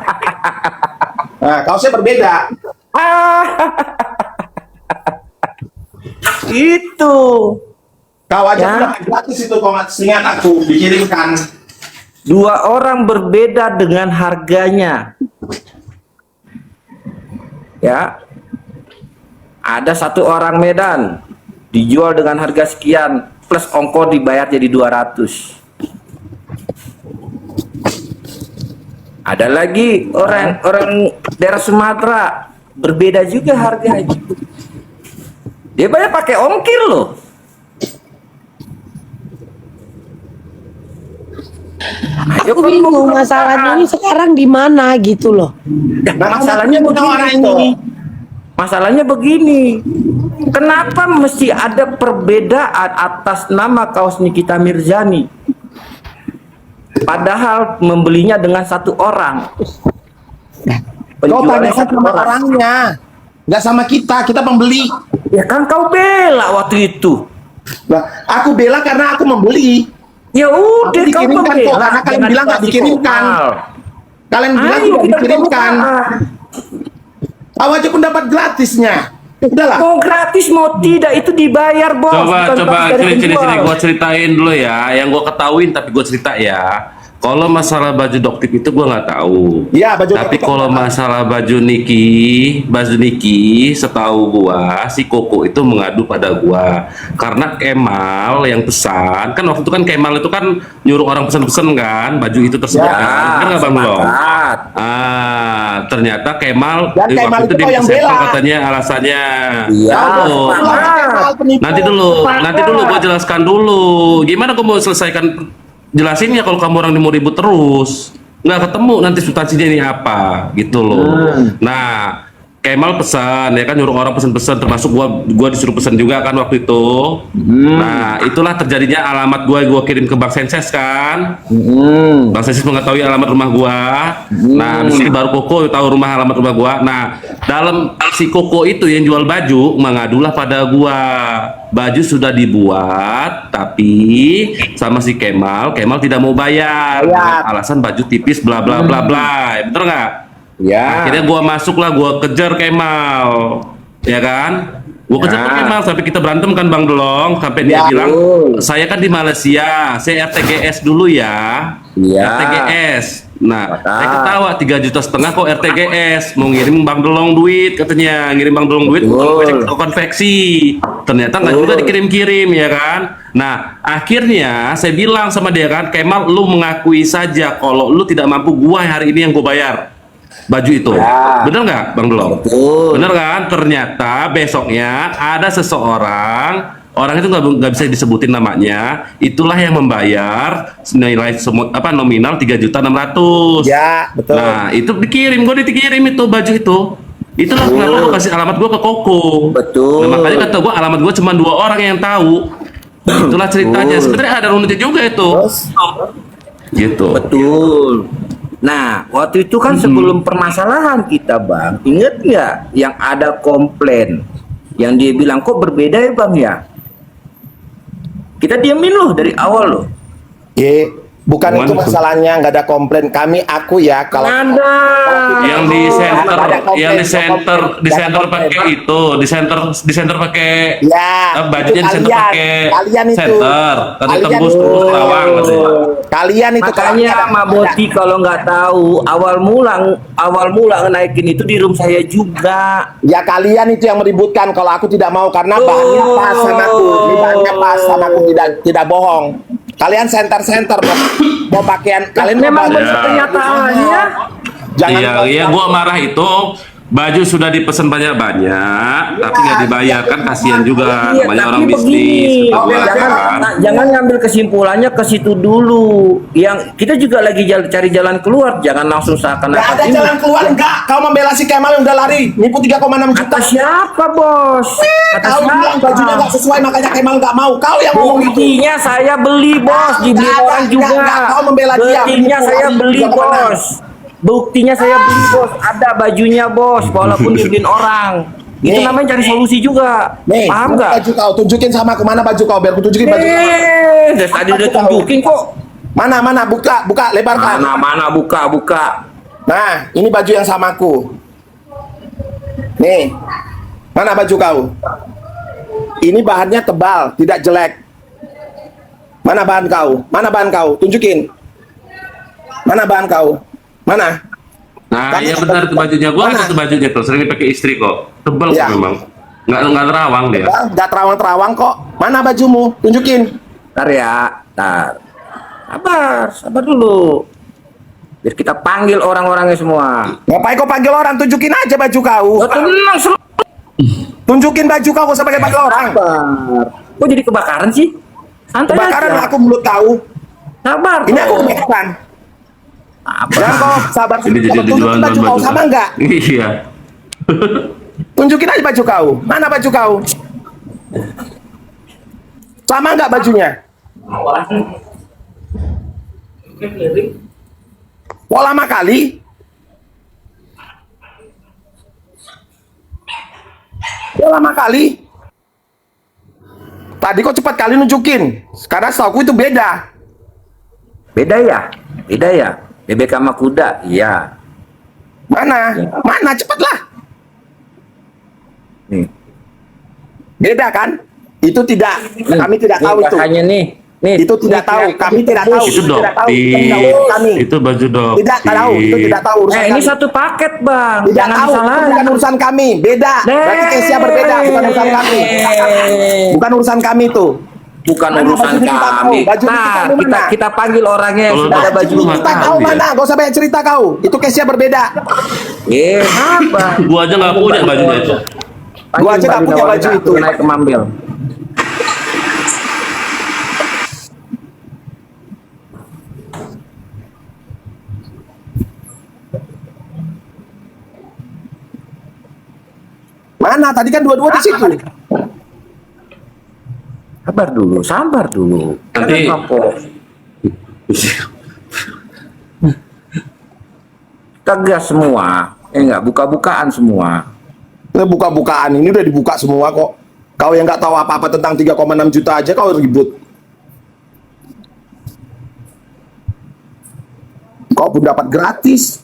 [SPEAKER 1] Nah, kaosnya berbeda.
[SPEAKER 4] Itu.
[SPEAKER 1] Kau aja
[SPEAKER 4] Ya.
[SPEAKER 1] udah gratis itu kau ingat aku dikirimkan.
[SPEAKER 4] 2 orang berbeda dengan harganya. Ya. Ada 1 orang Medan dijual dengan harga sekian plus ongkos dibayar jadi 200. Ada lagi orang daerah Sumatera berbeda juga harganya. Dia bayar pakai ongkir loh.
[SPEAKER 7] Aku bingung masalahnya ini sekarang di mana gitu loh.
[SPEAKER 4] Nah, masalahnya begini. Masalahnya begini. Kenapa mesti ada perbedaan atas nama kaos Nikita Mirzani? Padahal membelinya dengan 1 orang.
[SPEAKER 1] Kau tanyakan sama orangnya, nggak sama kita pembeli.
[SPEAKER 4] Ya kan kau bela waktu itu.
[SPEAKER 1] Nah, aku bela karena aku membeli.
[SPEAKER 4] Ya udah
[SPEAKER 1] Aku
[SPEAKER 4] kau
[SPEAKER 1] dikirimkan kok,
[SPEAKER 4] membela.
[SPEAKER 1] karena kalian
[SPEAKER 4] Jangan
[SPEAKER 1] bilang nggak
[SPEAKER 4] dikasih
[SPEAKER 1] dikirimkan.
[SPEAKER 4] Komal.
[SPEAKER 1] Kalian bilang
[SPEAKER 4] Ayo
[SPEAKER 1] tidak
[SPEAKER 4] kita
[SPEAKER 1] dikirimkan.
[SPEAKER 4] buka.
[SPEAKER 1] Tahu aja pun dapat gratisnya. Udahlah.
[SPEAKER 4] Mau gratis mau tidak itu dibayar bos. bukan
[SPEAKER 9] Coba
[SPEAKER 4] dari
[SPEAKER 9] sini
[SPEAKER 4] penjual.
[SPEAKER 9] gua ceritain dulu ya, yang gua ketahuin tapi gua cerita ya. Kalau masalah baju Doktip itu gua nggak tahu.
[SPEAKER 1] Iya, baju
[SPEAKER 9] Tapi
[SPEAKER 1] Doktip
[SPEAKER 9] kalau
[SPEAKER 1] apa?
[SPEAKER 9] masalah baju Niki, setahu gua si Koko itu mengadu pada gua karena Kemal yang pesan. Kan waktu itu kan Kemal itu kan nyuruh orang pesan-pesan kan baju itu tersebut
[SPEAKER 1] Ya,
[SPEAKER 9] kan. Kan nggak Bang Long?
[SPEAKER 4] sepakat.
[SPEAKER 9] Ternyata Kemal
[SPEAKER 1] Dan Kemal
[SPEAKER 9] waktu itu
[SPEAKER 1] itu
[SPEAKER 9] dia
[SPEAKER 1] yang
[SPEAKER 9] sampel
[SPEAKER 1] bela.
[SPEAKER 9] katanya alasannya.
[SPEAKER 4] Iya,
[SPEAKER 9] Oh.
[SPEAKER 4] sepakat.
[SPEAKER 9] Nanti dulu gua jelaskan dulu. Gimana gua mau selesaikan jelasinnya kalau kamu orang mau ribut terus? Nggak ketemu nanti substansinya ini apa gitu loh. Nah, Kemal pesan ya kan, nyuruh orang pesan-pesan, termasuk gua disuruh pesan juga kan waktu itu. Nah, itulah terjadinya alamat gua kirim ke Bang Senses kan. Bang Senses mengetahui alamat rumah gua. Nah, habis itu baru Koko tahu alamat rumah gua. Nah, dalam si Koko itu yang jual baju mengadulah pada gua. Baju sudah dibuat tapi sama si Kemal tidak mau bayar dengan alasan baju tipis bla bla bla bla. Betul nggak?
[SPEAKER 4] Ya.
[SPEAKER 9] Akhirnya gua masuk lah, gua kejar Kemal, ya kan? Gua kejar tuh Kemal sampai kita berantem kan Bang Dolong, sampai dia bilang saya kan di Malaysia, saya RTGS dulu ya.
[SPEAKER 4] Iya.
[SPEAKER 9] RTGS. Nah, saya ketawa 3,5 juta kok RTGS, mau ngirim Bang Dolong duit katanya, ngirim Bang Dolong duit konveksi. Ternyata nggak juga dikirim-kirim ya kan. Nah, akhirnya saya bilang sama dia kan, Kemal lu mengakui saja kalau lu tidak mampu, gua hari ini yang gua bayar baju itu. Bener nggak Bang Dolong? Bener kan? Ternyata besoknya ada seseorang, orang itu nggak bisa disebutin namanya, itulah yang membayar nilai nominal 3.600.000.
[SPEAKER 1] Ya, betul.
[SPEAKER 9] Nah, itu dikirim, gue dikirim itu baju itu. Itulah kenapa gue kasih alamat gue ke Koko.
[SPEAKER 4] Betul.
[SPEAKER 9] Nah, makanya kata gue alamat gue cuma 2 orang yang tahu. Itulah ceritanya. Sebenarnya ada runutnya juga itu. Gitu.
[SPEAKER 4] Betul. Nah, waktu itu kan sebelum permasalahan kita Bang, inget nggak yang ada komplain yang dia bilang kok berbeda ya Bang ya? Kita diamin loh dari awal loh.
[SPEAKER 1] Bukan
[SPEAKER 9] Cuman
[SPEAKER 1] itu masalahnya, nggak ada komplain. Aku ya kalau
[SPEAKER 4] Ada.
[SPEAKER 9] Yang di center pakai itu, di center pakai
[SPEAKER 1] Ya,
[SPEAKER 9] bajunya di center pakai
[SPEAKER 1] kalian itu.
[SPEAKER 9] center, tadi
[SPEAKER 1] Kalian
[SPEAKER 9] tembus
[SPEAKER 1] itu.
[SPEAKER 9] terus Rawang katanya.
[SPEAKER 1] Kalian itu
[SPEAKER 4] Makanya Mak Boti kalau nggak tahu awal mula naikin itu di room saya juga.
[SPEAKER 1] ya kalian itu yang meributkan kalau aku tidak mau karena bahannya pas sama aku. Ini bahannya pas sama aku, tidak bohong. Kalian center mau pakaian kalian
[SPEAKER 4] Memang
[SPEAKER 1] mau
[SPEAKER 4] benar kenyataannya.
[SPEAKER 1] jangan
[SPEAKER 9] Iya, gua marah itu baju sudah dipesan banyak-banyak, tapi nggak dibayar kan, kasihan juga
[SPEAKER 4] Iya,
[SPEAKER 9] namanya
[SPEAKER 4] tapi
[SPEAKER 9] orang bisnis.
[SPEAKER 4] begini,
[SPEAKER 9] kata gua kan.
[SPEAKER 4] jangan ngambil kesimpulannya ke situ dulu. Yang kita juga lagi cari jalan keluar, jangan langsung
[SPEAKER 1] Nggak
[SPEAKER 4] seakan-akan
[SPEAKER 1] ada
[SPEAKER 4] ini.
[SPEAKER 1] jalan keluar, enggak. Kau membela si Kemal yang udah lari, nipu 3,6 juta.
[SPEAKER 4] Kata siapa bos? Kata
[SPEAKER 1] Kau bilang bajunya nggak sesuai, makanya Kemal nggak mau. Kau yang ngomong itu.
[SPEAKER 4] Buktinya saya beli bos, dibeli
[SPEAKER 1] Nggak,
[SPEAKER 4] orang juga.
[SPEAKER 1] nggak, kau membela dia.
[SPEAKER 4] Buktinya
[SPEAKER 1] Menipu
[SPEAKER 4] saya
[SPEAKER 1] orang
[SPEAKER 4] beli
[SPEAKER 1] 3,6.
[SPEAKER 4] bos. Buktinya saya beli bos, ada bajunya bos, walaupun dibeliin orang. Itu
[SPEAKER 1] Nih.
[SPEAKER 4] namanya cari solusi juga.
[SPEAKER 1] Nih,
[SPEAKER 4] Paham
[SPEAKER 1] mana
[SPEAKER 4] nggak?
[SPEAKER 1] baju kau? Tunjukin sama aku mana baju kau, biar aku tunjukin baju kau.
[SPEAKER 4] Dari tadi udah tunjukin kok.
[SPEAKER 1] Mana, buka, lebarkan.
[SPEAKER 4] Mana buka.
[SPEAKER 1] Nah, ini baju yang sama aku. Nih, mana baju kau? Ini bahannya tebal, tidak jelek. Mana bahan kau? Tunjukin. Mana bahan kau? Mana?
[SPEAKER 9] Nah,
[SPEAKER 1] Kan
[SPEAKER 9] iya
[SPEAKER 1] ada
[SPEAKER 9] benar itu
[SPEAKER 1] baju-
[SPEAKER 9] bajunya. Gua
[SPEAKER 1] Mana?
[SPEAKER 9] kan itu bajunya tuh, sering dipakai istri kok. Tebel
[SPEAKER 1] Iya.
[SPEAKER 9] kok memang. Nggak terawang dia.
[SPEAKER 1] Nggak terawang-terawang kok. Mana bajumu? Tunjukin.
[SPEAKER 4] Ntar ya, ntar. Sabar dulu. Biar kita panggil orang-orangnya semua.
[SPEAKER 1] Ngapain kau panggil orang? Tunjukin aja baju kau.
[SPEAKER 4] Oh, tenang,
[SPEAKER 1] Tunjukin baju kau, gak usah pakai panggil orang.
[SPEAKER 4] sabar. Kok jadi kebakaran sih? Santai
[SPEAKER 1] Kebakaran
[SPEAKER 4] aja.
[SPEAKER 1] aku belum tahu.
[SPEAKER 4] Sabar.
[SPEAKER 1] Ini aku
[SPEAKER 4] kok.
[SPEAKER 1] kebakaran.
[SPEAKER 4] Sabar.
[SPEAKER 1] Jangan kau sabar.
[SPEAKER 9] Ini jadi
[SPEAKER 1] Tunjukin
[SPEAKER 9] jualan
[SPEAKER 1] baju kau sama enggak?
[SPEAKER 9] Iya.
[SPEAKER 1] Tunjukin aja baju kau. Mana baju kau? Sama enggak bajunya? Pola lama kali. Lama kali. Tadi kok cepat kali nunjukin. Sekarang setahu itu beda.
[SPEAKER 4] Beda ya? Bebek sama kuda, iya.
[SPEAKER 1] Mana? Mana? Cepatlah.
[SPEAKER 4] Nih.
[SPEAKER 1] Beda kan? Itu tidak, kami tidak tahu itu.
[SPEAKER 4] Hanya nih.
[SPEAKER 1] Itu tidak tahu, kami tidak tahu.
[SPEAKER 9] Itu
[SPEAKER 1] tidak tahu.
[SPEAKER 9] dokter.
[SPEAKER 1] Itu tidak urusan kami.
[SPEAKER 9] Itu baju dokter.
[SPEAKER 1] Tidak tahu, itu tidak tahu urusan
[SPEAKER 4] Ini
[SPEAKER 1] kami.
[SPEAKER 4] satu paket, Bang.
[SPEAKER 1] Tidak
[SPEAKER 4] Jangan
[SPEAKER 1] tahu, itu
[SPEAKER 4] disalahin.
[SPEAKER 1] bukan urusan kami. Beda. Berarti case-nya berbeda, bukan urusan kami. Bukan urusan kami itu.
[SPEAKER 4] Bukan
[SPEAKER 1] Mana
[SPEAKER 4] urusan
[SPEAKER 1] baju kita tahu?
[SPEAKER 4] kami.
[SPEAKER 1] Baju kita
[SPEAKER 4] Nah,
[SPEAKER 1] tahu
[SPEAKER 4] kita
[SPEAKER 1] mana?
[SPEAKER 4] kita panggil orangnya yang
[SPEAKER 9] Kalau
[SPEAKER 4] sudah ada
[SPEAKER 9] baju
[SPEAKER 4] baju.
[SPEAKER 9] mah
[SPEAKER 1] Kita tahu
[SPEAKER 9] tahu
[SPEAKER 1] mana? Gak usah banyak cerita kau. Itu case-nya berbeda.
[SPEAKER 4] Apa?
[SPEAKER 9] Gua aja nggak punya bajunya itu.
[SPEAKER 1] Gua aja nggak punya baju itu.
[SPEAKER 4] Naik ke Mambel.
[SPEAKER 1] Mana? Tadi kan dua-dua di situ.
[SPEAKER 4] Sabar dulu.
[SPEAKER 9] Nanti-
[SPEAKER 4] Jangan kapok. Tegas semua. Enggak, buka-bukaan semua.
[SPEAKER 1] Ini buka-bukaan ini udah dibuka semua kok. Kau yang nggak tahu apa-apa tentang 3,6 juta aja kau ribut. Kau pun dapat gratis.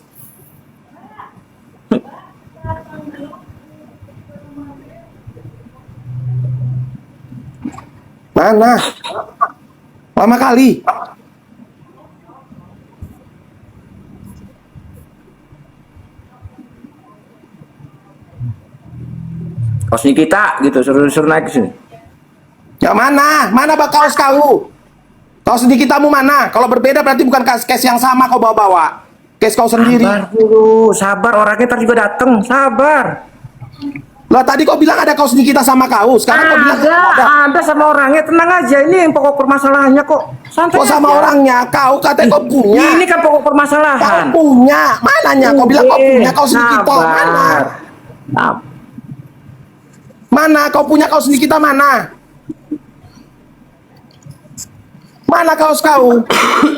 [SPEAKER 1] Mana? Lama kali.
[SPEAKER 4] Kaos Nikita gitu, suruh naik ke sini.
[SPEAKER 1] Ya mana? Mana bak kaos kau? Kaos Nikitamu mana? Kalau berbeda berarti bukan case yang sama kau bawa-bawa. Case kau sendiri.
[SPEAKER 4] Sabar dulu, sabar, orangnya ntar juga dateng, sabar.
[SPEAKER 1] Lah tadi kau bilang ada kaos Nikita sama kau, sekarang kau bilang
[SPEAKER 4] Ada sama orangnya, tenang aja. Ini yang pokok permasalahannya kok. Santai
[SPEAKER 1] kok sama
[SPEAKER 4] aja.
[SPEAKER 1] orangnya? Kau katanya kau punya.
[SPEAKER 4] Ini kan pokok
[SPEAKER 1] Kau
[SPEAKER 4] permasalahan.
[SPEAKER 1] punya. Mananya? Kau bilang kau punya kaos Nikita. Mana?
[SPEAKER 4] Sabar. Nah,
[SPEAKER 1] Mana? Kau punya kaos Nikita mana? Mana kaos kau?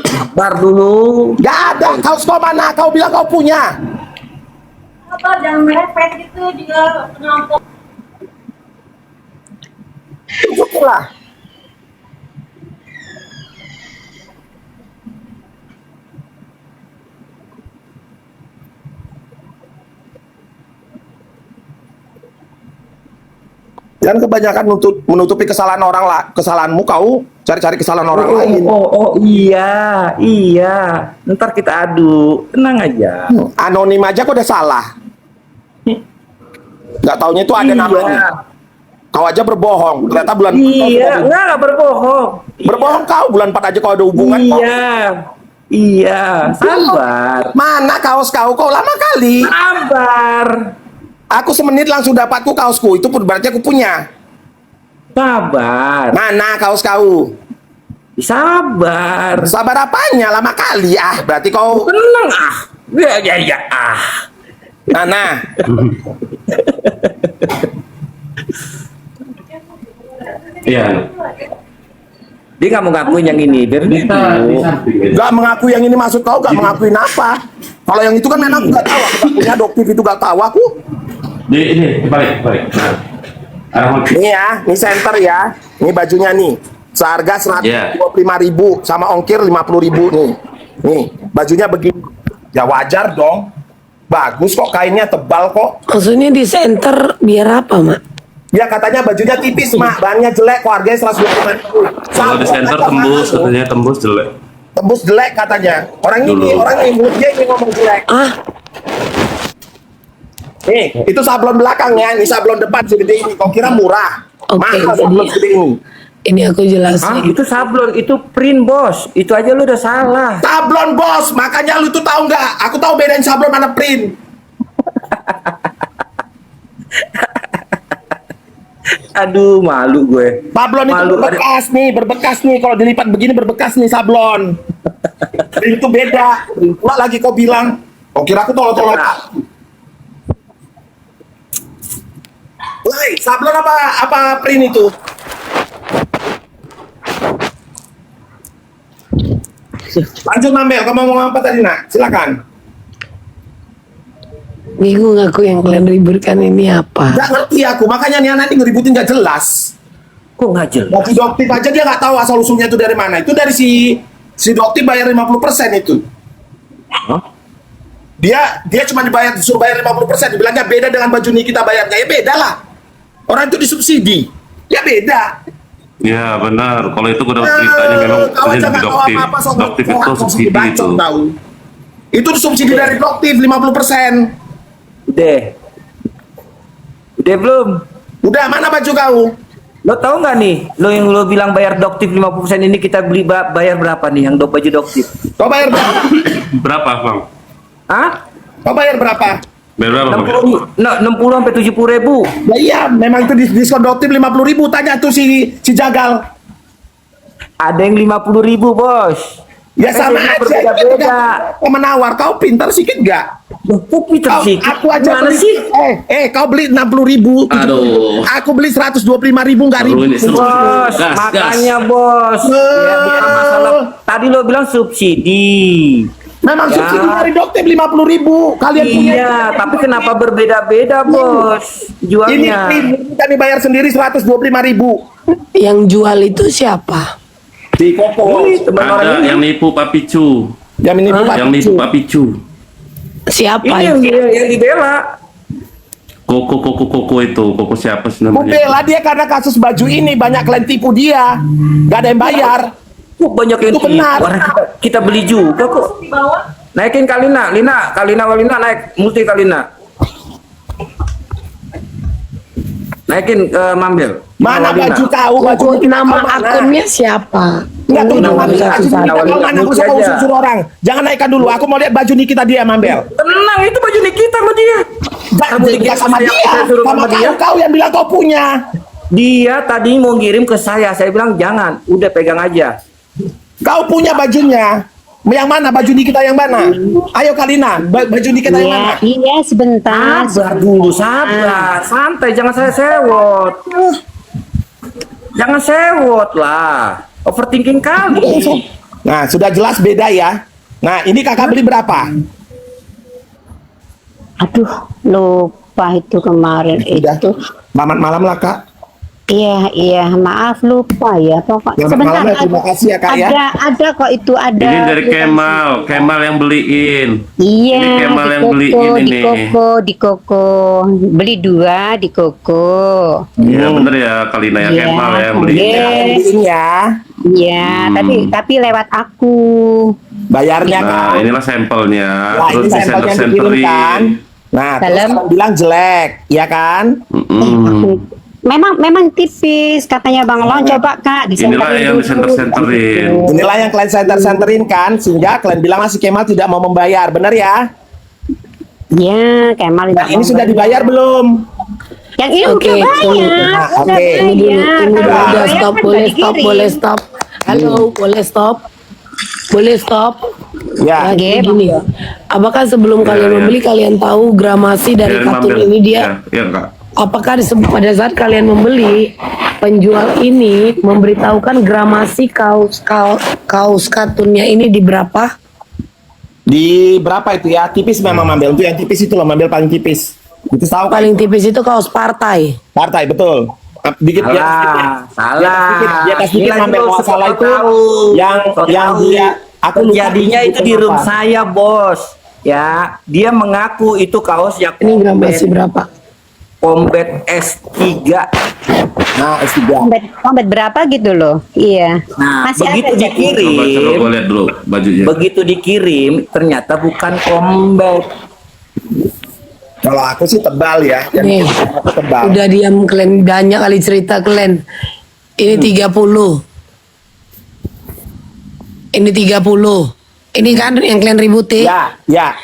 [SPEAKER 4] sabar dulu.
[SPEAKER 1] Gak ada. Kaos kau mana? Kau bilang kau punya.
[SPEAKER 6] Apa jangan merepet gitu juga penyompong.
[SPEAKER 1] Tunjuklah. Jangan kebanyakan menutupi kesalahan orang lah. Kesalahanmu kau cari-cari kesalahan orang lain.
[SPEAKER 4] Oh, iya. Ntar kita adu, tenang aja.
[SPEAKER 1] Anonim aja kok udah salah. Nggak taunya itu ada namanya. Kau aja berbohong. Ternyata bulan
[SPEAKER 4] Iya, enggak berbohong.
[SPEAKER 1] berbohong kau bulan 4 aja kau ada hubungan kok.
[SPEAKER 4] Iya, sabar.
[SPEAKER 1] Mana kaos kau? Kau lama kali.
[SPEAKER 4] Sabar.
[SPEAKER 1] Aku semenit langsung dapatku kaosku. Itu pun berarti aku punya.
[SPEAKER 4] Sabar.
[SPEAKER 1] Mana kaos kau?
[SPEAKER 4] Sabar.
[SPEAKER 1] Sabar apanya? Lama kali. Ah, berarti kau
[SPEAKER 4] Tenang ah. Ya ah.
[SPEAKER 1] mana?
[SPEAKER 9] Iya.
[SPEAKER 4] Dia nggak mau ngakuin yang ini, biar gitu.
[SPEAKER 1] Gak mengaku yang ini maksud kau, gak mengakuin apa? Kalau yang itu kan memang aku gak tahu, aku gak punya doktif itu gak tahu aku.
[SPEAKER 9] Ini balik. Nah. Arah
[SPEAKER 1] Ini ya, ini center ya, ini bajunya nih, seharga 125.000 sama ongkir 50.000 nih. Nih, bajunya begini, ya wajar dong. Bagus kok, kainnya tebal kok.
[SPEAKER 7] Maksudnya di center biar apa, Mak?
[SPEAKER 1] Ya katanya bajunya tipis mak, bahannya jelek, kok harganya 125.000.
[SPEAKER 9] Kalau di center tembus, katanya tembus jelek.
[SPEAKER 1] Tembus jelek katanya. Orang ini mulutnya ini ngomong jelek.
[SPEAKER 7] Ah,
[SPEAKER 1] Nih, itu sablon belakang ya, ini sablon depan segede ini. Kau kira murah?
[SPEAKER 7] Oke,
[SPEAKER 1] Mahal
[SPEAKER 7] jadi-
[SPEAKER 1] sablon segede ini.
[SPEAKER 7] ini aku
[SPEAKER 4] Ah,
[SPEAKER 7] jelasin.
[SPEAKER 4] itu sablon, itu print bos. Itu aja lu udah salah.
[SPEAKER 1] Sablon bos, makanya lu tuh tahu nggak? Aku tahu bedain sablon mana print.
[SPEAKER 4] Aduh, malu gue.
[SPEAKER 1] Sablon itu
[SPEAKER 4] Malu,
[SPEAKER 1] berbekas nih. Kalau dilipat begini berbekas nih sablon. Print itu beda. Print pula lagi kau bilang. Kau kira aku tolong-tolong. Lai, sablon apa print itu? Lanjut Mambel, kamu mau ngomong apa tadi nak? Silakan.
[SPEAKER 7] Bingung aku yang kalian ributkan ini apa?
[SPEAKER 1] Gak ngerti aku, makanya nih anak ini ngeributin gak jelas.
[SPEAKER 4] Kok nggak jelas?
[SPEAKER 1] Mau doktif aja dia nggak tahu asal usulnya itu dari mana. Itu dari si doktif bayar 50% itu. Dia cuma disuruh bayar 50%, dibilangnya beda dengan baju Nikita bayarnya. Ya beda lah. Orang itu disubsidi. Ya beda.
[SPEAKER 9] Ya benar. Kalau itu gue dapat beritanya memang
[SPEAKER 1] Kau
[SPEAKER 9] kerja
[SPEAKER 1] aja
[SPEAKER 9] di
[SPEAKER 1] nggak tahu
[SPEAKER 9] Doktif.
[SPEAKER 1] apa-apa soal
[SPEAKER 9] Doktif itu subsidi itu.
[SPEAKER 1] tahu. Itu subsidi dari Doktif 50%.
[SPEAKER 4] Udah belum?
[SPEAKER 1] Udah, mana baju kau?
[SPEAKER 4] Lo tahu nggak nih, lo yang lo bilang bayar Doktif 50% ini kita beli bayar berapa nih yang baju Doktif?
[SPEAKER 1] Kau bayar berapa?
[SPEAKER 9] Berapa bang?
[SPEAKER 4] Hah?
[SPEAKER 1] Kau bayar berapa?
[SPEAKER 9] Berapa bang?
[SPEAKER 4] 60 sampai 70 ribu.
[SPEAKER 1] Ya iya, memang itu diskon Doktif 50.000. Tanya tuh si Jagal.
[SPEAKER 4] Ada yang 50 ribu bos.
[SPEAKER 1] Ya sama
[SPEAKER 4] Saya
[SPEAKER 1] aja.
[SPEAKER 4] berbeda-beda.
[SPEAKER 1] Kau menawar, kau pintar sedikit gak?
[SPEAKER 4] Loh, kok pintar sih?
[SPEAKER 1] Aku aja
[SPEAKER 4] Gimana
[SPEAKER 1] beli,
[SPEAKER 4] sih?
[SPEAKER 1] kau beli 60.000.
[SPEAKER 9] Aduh.
[SPEAKER 1] Aku beli 125.000 nggak ribu.
[SPEAKER 9] Aduh, ini seru.
[SPEAKER 4] Bos,
[SPEAKER 9] Gas,
[SPEAKER 4] makanya bos. Ya, bukan masalah. Tadi lo bilang subsidi.
[SPEAKER 1] Memang
[SPEAKER 4] Ya.
[SPEAKER 1] subsidi dari Doktif 50.000. Kalian punya.
[SPEAKER 4] Iya, tapi kenapa berbeda-beda bos?
[SPEAKER 1] Ini
[SPEAKER 4] Jualnya.
[SPEAKER 1] kami bayar sendiri 125.000.
[SPEAKER 7] Yang jual itu siapa?
[SPEAKER 1] Di Koko.
[SPEAKER 4] Ini teman orang
[SPEAKER 9] Ada
[SPEAKER 4] ini.
[SPEAKER 9] yang nipu Pak Picu.
[SPEAKER 1] Yang ini
[SPEAKER 9] Yang nipu Pak Picu.
[SPEAKER 7] Siapa
[SPEAKER 4] Ini
[SPEAKER 7] itu?
[SPEAKER 4] yang dibela.
[SPEAKER 9] Koko itu. Koko siapa sih
[SPEAKER 1] Mau
[SPEAKER 9] namanya?
[SPEAKER 1] bela dia karena kasus baju ini banyak klien tipu dia. Gak ada yang bayar.
[SPEAKER 4] Kok banyak yang
[SPEAKER 1] Itu benar.
[SPEAKER 4] Orang kita beli juga kok.
[SPEAKER 6] Di bawah.
[SPEAKER 4] Naikin Kalina, Walina naik, mesti Kalina. Naikin ke Mambel.
[SPEAKER 1] Mana
[SPEAKER 4] Walina.
[SPEAKER 1] baju kau? Baju
[SPEAKER 7] Nama
[SPEAKER 1] kau mana?
[SPEAKER 7] akunnya siapa?
[SPEAKER 1] Enggak tuh
[SPEAKER 4] Nama
[SPEAKER 1] nama
[SPEAKER 4] Nikita.
[SPEAKER 1] Nikita.
[SPEAKER 4] Nama
[SPEAKER 1] Kau mana? Aku
[SPEAKER 4] Nikita
[SPEAKER 1] suka
[SPEAKER 4] aja.
[SPEAKER 1] usul orang. Jangan naikkan dulu. Aku mau lihat baju Nikita dia, Mambel.
[SPEAKER 4] Tenang, itu baju Nikita sama dia. Kamu
[SPEAKER 1] Enggak sama
[SPEAKER 4] saya-
[SPEAKER 1] dia.
[SPEAKER 4] saya suruh
[SPEAKER 1] Sama
[SPEAKER 4] sama dia.
[SPEAKER 1] kau yang bilang kau punya.
[SPEAKER 4] Dia tadi mau ngirim ke saya bilang jangan, udah pegang aja.
[SPEAKER 1] Kau punya bajunya. Yang mana? Baju Nikita yang mana? Ayo Kalina, baju Nikita yang mana?
[SPEAKER 6] Iya, sebentar.
[SPEAKER 4] Sabar dulu, sabar, santai, jangan saya sewot. Jangan sewot lah, overthinking kali.
[SPEAKER 1] Nah, sudah jelas beda ya. Nah, ini kakak beli berapa?
[SPEAKER 6] Aduh, lupa itu kemarin
[SPEAKER 1] Sudah.
[SPEAKER 6] itu.
[SPEAKER 1] Selamat malam lah kak.
[SPEAKER 6] Iya, maaf lupa ya. Pokoknya
[SPEAKER 1] Selamat
[SPEAKER 6] sebentar.
[SPEAKER 1] malam ya, terima kasih ya kak ya.
[SPEAKER 6] Ada kok itu ada.
[SPEAKER 9] Ini dari Kemal yang beliin.
[SPEAKER 6] Iya,
[SPEAKER 9] Ini Kemal
[SPEAKER 6] di
[SPEAKER 9] yang
[SPEAKER 6] Koko,
[SPEAKER 9] beliin
[SPEAKER 6] di
[SPEAKER 9] ini.
[SPEAKER 6] Koko. Beli 2 di Koko.
[SPEAKER 9] Iya bener ya Kalina ya
[SPEAKER 6] Iya,
[SPEAKER 9] Kemal yang beliin.
[SPEAKER 6] iya.
[SPEAKER 9] ya.
[SPEAKER 1] Beliin ya.
[SPEAKER 6] Iya, tapi lewat aku.
[SPEAKER 1] Bayarnya
[SPEAKER 9] Nah
[SPEAKER 1] kak.
[SPEAKER 9] inilah sampelnya.
[SPEAKER 1] Nah,
[SPEAKER 9] Terus
[SPEAKER 1] ini
[SPEAKER 9] di
[SPEAKER 1] sampelnya
[SPEAKER 9] center
[SPEAKER 1] dikirimkan. Nah, terus
[SPEAKER 6] Dalam.
[SPEAKER 1] kalian bilang jelek, ya kan?
[SPEAKER 6] Memang tipis katanya Bang Long. Coba Kak
[SPEAKER 9] Inilah
[SPEAKER 6] disenterin
[SPEAKER 9] yang
[SPEAKER 6] dulu.
[SPEAKER 9] di center-centerin.
[SPEAKER 1] Inilah yang kalian center-centerin kan, sehingga kalian bilang si Kemal tidak mau membayar, benar ya?
[SPEAKER 6] Iya, Kemal
[SPEAKER 1] Nah, ini sudah dibayar belum?
[SPEAKER 6] Yang ini
[SPEAKER 7] Oke,
[SPEAKER 6] udah bayar.
[SPEAKER 1] Nah,
[SPEAKER 6] Udah
[SPEAKER 1] oke.
[SPEAKER 7] Ini dulu,
[SPEAKER 6] bayar.
[SPEAKER 7] ini dulu.
[SPEAKER 6] Kalau
[SPEAKER 7] Udah
[SPEAKER 6] bayar
[SPEAKER 7] stop,
[SPEAKER 6] kan
[SPEAKER 7] boleh
[SPEAKER 6] udah
[SPEAKER 7] stop,
[SPEAKER 6] dikirim.
[SPEAKER 7] boleh stop. Halo, boleh stop. Boleh stop.
[SPEAKER 1] Ya.
[SPEAKER 7] Nah,
[SPEAKER 6] Oke,
[SPEAKER 7] jadi gini, apakah sebelum kalian
[SPEAKER 9] ya.
[SPEAKER 7] membeli kalian tahu gramasi dari
[SPEAKER 9] Biarin
[SPEAKER 7] kartun
[SPEAKER 9] mampir.
[SPEAKER 7] ini dia?
[SPEAKER 9] Ya kak.
[SPEAKER 7] Apakah pada saat kalian membeli, penjual ini memberitahukan gramasi kaos kartunnya ini di berapa?
[SPEAKER 1] Di berapa itu ya? Tipis memang Mambel. Itu yang tipis itu loh, Mambel paling tipis. Itu tahu kan?
[SPEAKER 7] Paling tipis itu kaos partai.
[SPEAKER 1] Partai, betul. Dikit di atas dikit.
[SPEAKER 4] Salah.
[SPEAKER 1] Di atas dikit
[SPEAKER 4] Ini
[SPEAKER 1] Mambel.
[SPEAKER 4] lagi
[SPEAKER 1] Kalau
[SPEAKER 4] lo
[SPEAKER 1] salah itu
[SPEAKER 4] tahu.
[SPEAKER 1] yang
[SPEAKER 4] Tahu.
[SPEAKER 1] dia aku lupa
[SPEAKER 4] Jadinya itu di room
[SPEAKER 1] apa.
[SPEAKER 4] saya bos. Ya, dia mengaku itu kaos yang
[SPEAKER 7] Ini gramasi berapa?
[SPEAKER 4] Combat S3.
[SPEAKER 1] Nah, S3.
[SPEAKER 6] Combat berapa gitu loh. Iya.
[SPEAKER 4] Nah,
[SPEAKER 6] Masih
[SPEAKER 4] begitu
[SPEAKER 6] ada, Cak.
[SPEAKER 4] dikirim,
[SPEAKER 9] Coba gue lihat dulu bajunya.
[SPEAKER 4] begitu dikirim ternyata bukan combat.
[SPEAKER 1] Kalau aku sih tebal ya.
[SPEAKER 7] Nih,
[SPEAKER 1] Aku tebal.
[SPEAKER 7] udah diam kalian, banyak kali cerita kalian. Ini 30. Ini 30. Ini kan yang kalian ributi.
[SPEAKER 1] Ya.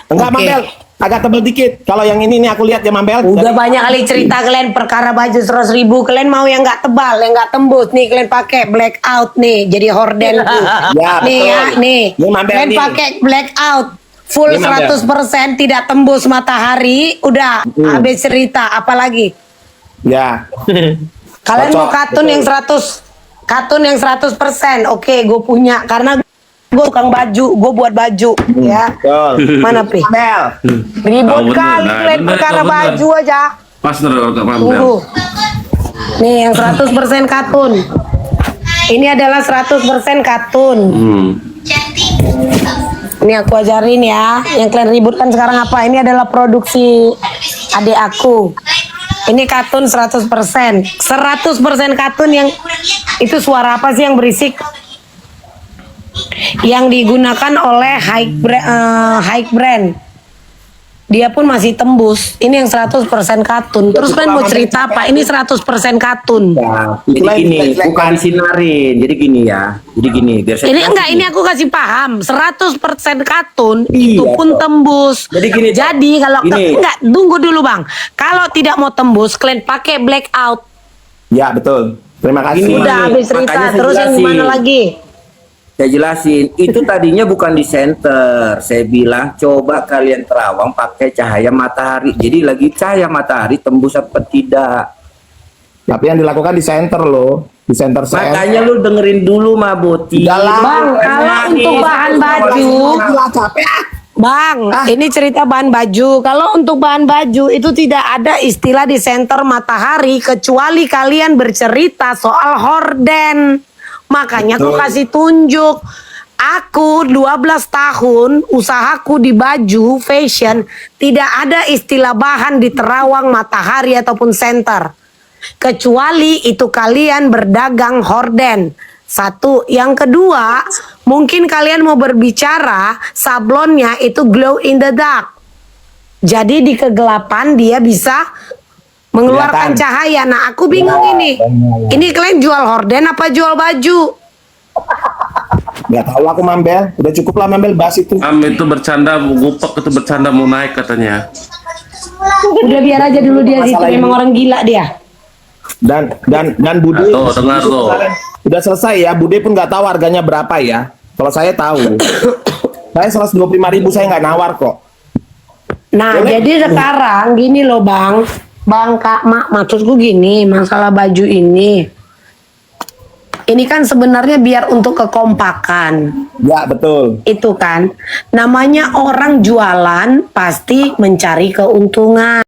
[SPEAKER 1] Enggak
[SPEAKER 7] Oke.
[SPEAKER 1] Mambel. Agak tebal dikit. Kalau yang ini nih aku lihat ya Mambel.
[SPEAKER 7] Udah
[SPEAKER 1] Dari-
[SPEAKER 7] banyak kali cerita kalian perkara baju 100.000. Kalian mau yang nggak tebal, yang nggak tembus. Nih kalian pakai blackout nih, jadi horden tuh.
[SPEAKER 1] Ya,
[SPEAKER 7] nih
[SPEAKER 1] betul.
[SPEAKER 7] ya, nih.
[SPEAKER 1] Ini Mambel
[SPEAKER 7] Kalian
[SPEAKER 1] nih.
[SPEAKER 7] pakai blackout. Full
[SPEAKER 1] Ini Mambel.
[SPEAKER 7] 100% tidak tembus matahari. Udah habis cerita. Apalagi?
[SPEAKER 1] Ya.
[SPEAKER 7] Kalian mau
[SPEAKER 1] Cocok,
[SPEAKER 7] katun
[SPEAKER 1] betul.
[SPEAKER 7] yang 100%. Oke, gue punya karena gue tukang baju, gue buat baju ya.
[SPEAKER 1] Betul.
[SPEAKER 7] Mana Pi?
[SPEAKER 1] Mambel.
[SPEAKER 7] Ribut
[SPEAKER 9] Oh, bener.
[SPEAKER 7] kali
[SPEAKER 9] Nah,
[SPEAKER 7] kalian
[SPEAKER 9] bener,
[SPEAKER 7] perkara
[SPEAKER 9] itu bener.
[SPEAKER 7] baju aja.
[SPEAKER 9] Pas bener kak
[SPEAKER 7] Tunggu.
[SPEAKER 9] Mambel.
[SPEAKER 7] Nih yang 100% katun. Ini adalah 100% katun. Ini aku ajarin ya. Yang kalian ributkan sekarang apa? Ini adalah produksi adik aku. Ini katun 100%. 100% katun yang itu suara apa sih yang berisik? Yang digunakan oleh high brand. Dia pun masih tembus. Ini yang 100% katun. Terus kalian mau cerita apa? Ini 100% katun.
[SPEAKER 4] Ya, jadi gini, bukan disinarin. Jadi gini ya. Jadi gini, biar saya
[SPEAKER 7] Ini
[SPEAKER 4] jelasin.
[SPEAKER 7] enggak, ini aku kasih paham. 100% katun
[SPEAKER 4] Iya,
[SPEAKER 7] itu pun
[SPEAKER 4] Tok.
[SPEAKER 7] tembus.
[SPEAKER 4] Jadi gini, Tok.
[SPEAKER 7] Jadi kalau
[SPEAKER 4] Gini.
[SPEAKER 7] enggak, tunggu dulu Bang. Kalau tidak mau tembus, kalian pakai blackout.
[SPEAKER 1] Ya, betul. Terima kasih.
[SPEAKER 4] Ini,
[SPEAKER 7] Udah habis
[SPEAKER 4] makanya
[SPEAKER 7] cerita.
[SPEAKER 4] saya
[SPEAKER 7] Terus yang
[SPEAKER 4] jelasin.
[SPEAKER 7] gimana lagi?
[SPEAKER 4] Saya jelasin, itu tadinya bukan di center. Saya bilang coba kalian terawang pakai cahaya matahari. Jadi lagi cahaya matahari tembus apa tidak.
[SPEAKER 1] Tapi yang dilakukan di center loh, di center saya.
[SPEAKER 4] Makanya lu dengerin dulu Maboti.
[SPEAKER 7] Bang, kalau untuk bahan baju, Bang, ini cerita bahan baju. Kalau untuk bahan baju itu tidak ada istilah di center matahari kecuali kalian bercerita soal horden. Makanya aku kasih tunjuk. Aku 12 tahun usahaku di baju fashion tidak ada istilah bahan di terawang matahari ataupun center. Kecuali itu kalian berdagang horden. Satu, yang kedua, mungkin kalian mau berbicara sablonnya itu glow in the dark. Jadi di kegelapan dia bisa mengeluarkan
[SPEAKER 1] Kelihatan.
[SPEAKER 7] cahaya. Nah, aku bingung ini. Ini kalian jual horden apa jual baju?
[SPEAKER 1] Nggak tahu aku Mambel. Udah cukup lah Mambel bahas itu.
[SPEAKER 9] Itu bercanda, gupek itu bercanda mau naik katanya.
[SPEAKER 7] Udah biar aja dulu dia situ,
[SPEAKER 1] Masalah ini.
[SPEAKER 7] memang orang gila dia.
[SPEAKER 1] Dan Bude
[SPEAKER 9] Tuh, dengar tuh.
[SPEAKER 1] udah selesai ya. Bude pun nggak tahu harganya berapa ya. Kalau saya tahu. Saya 125.000 saya nggak nawar kok.
[SPEAKER 7] Nah, jadi sekarang gini loh Bang. Bang Kak Mak, maksudku gini, masalah baju ini. Ini kan sebenarnya biar untuk kekompakan.
[SPEAKER 1] Ya betul.
[SPEAKER 7] Itu kan. Namanya orang jualan pasti mencari keuntungan.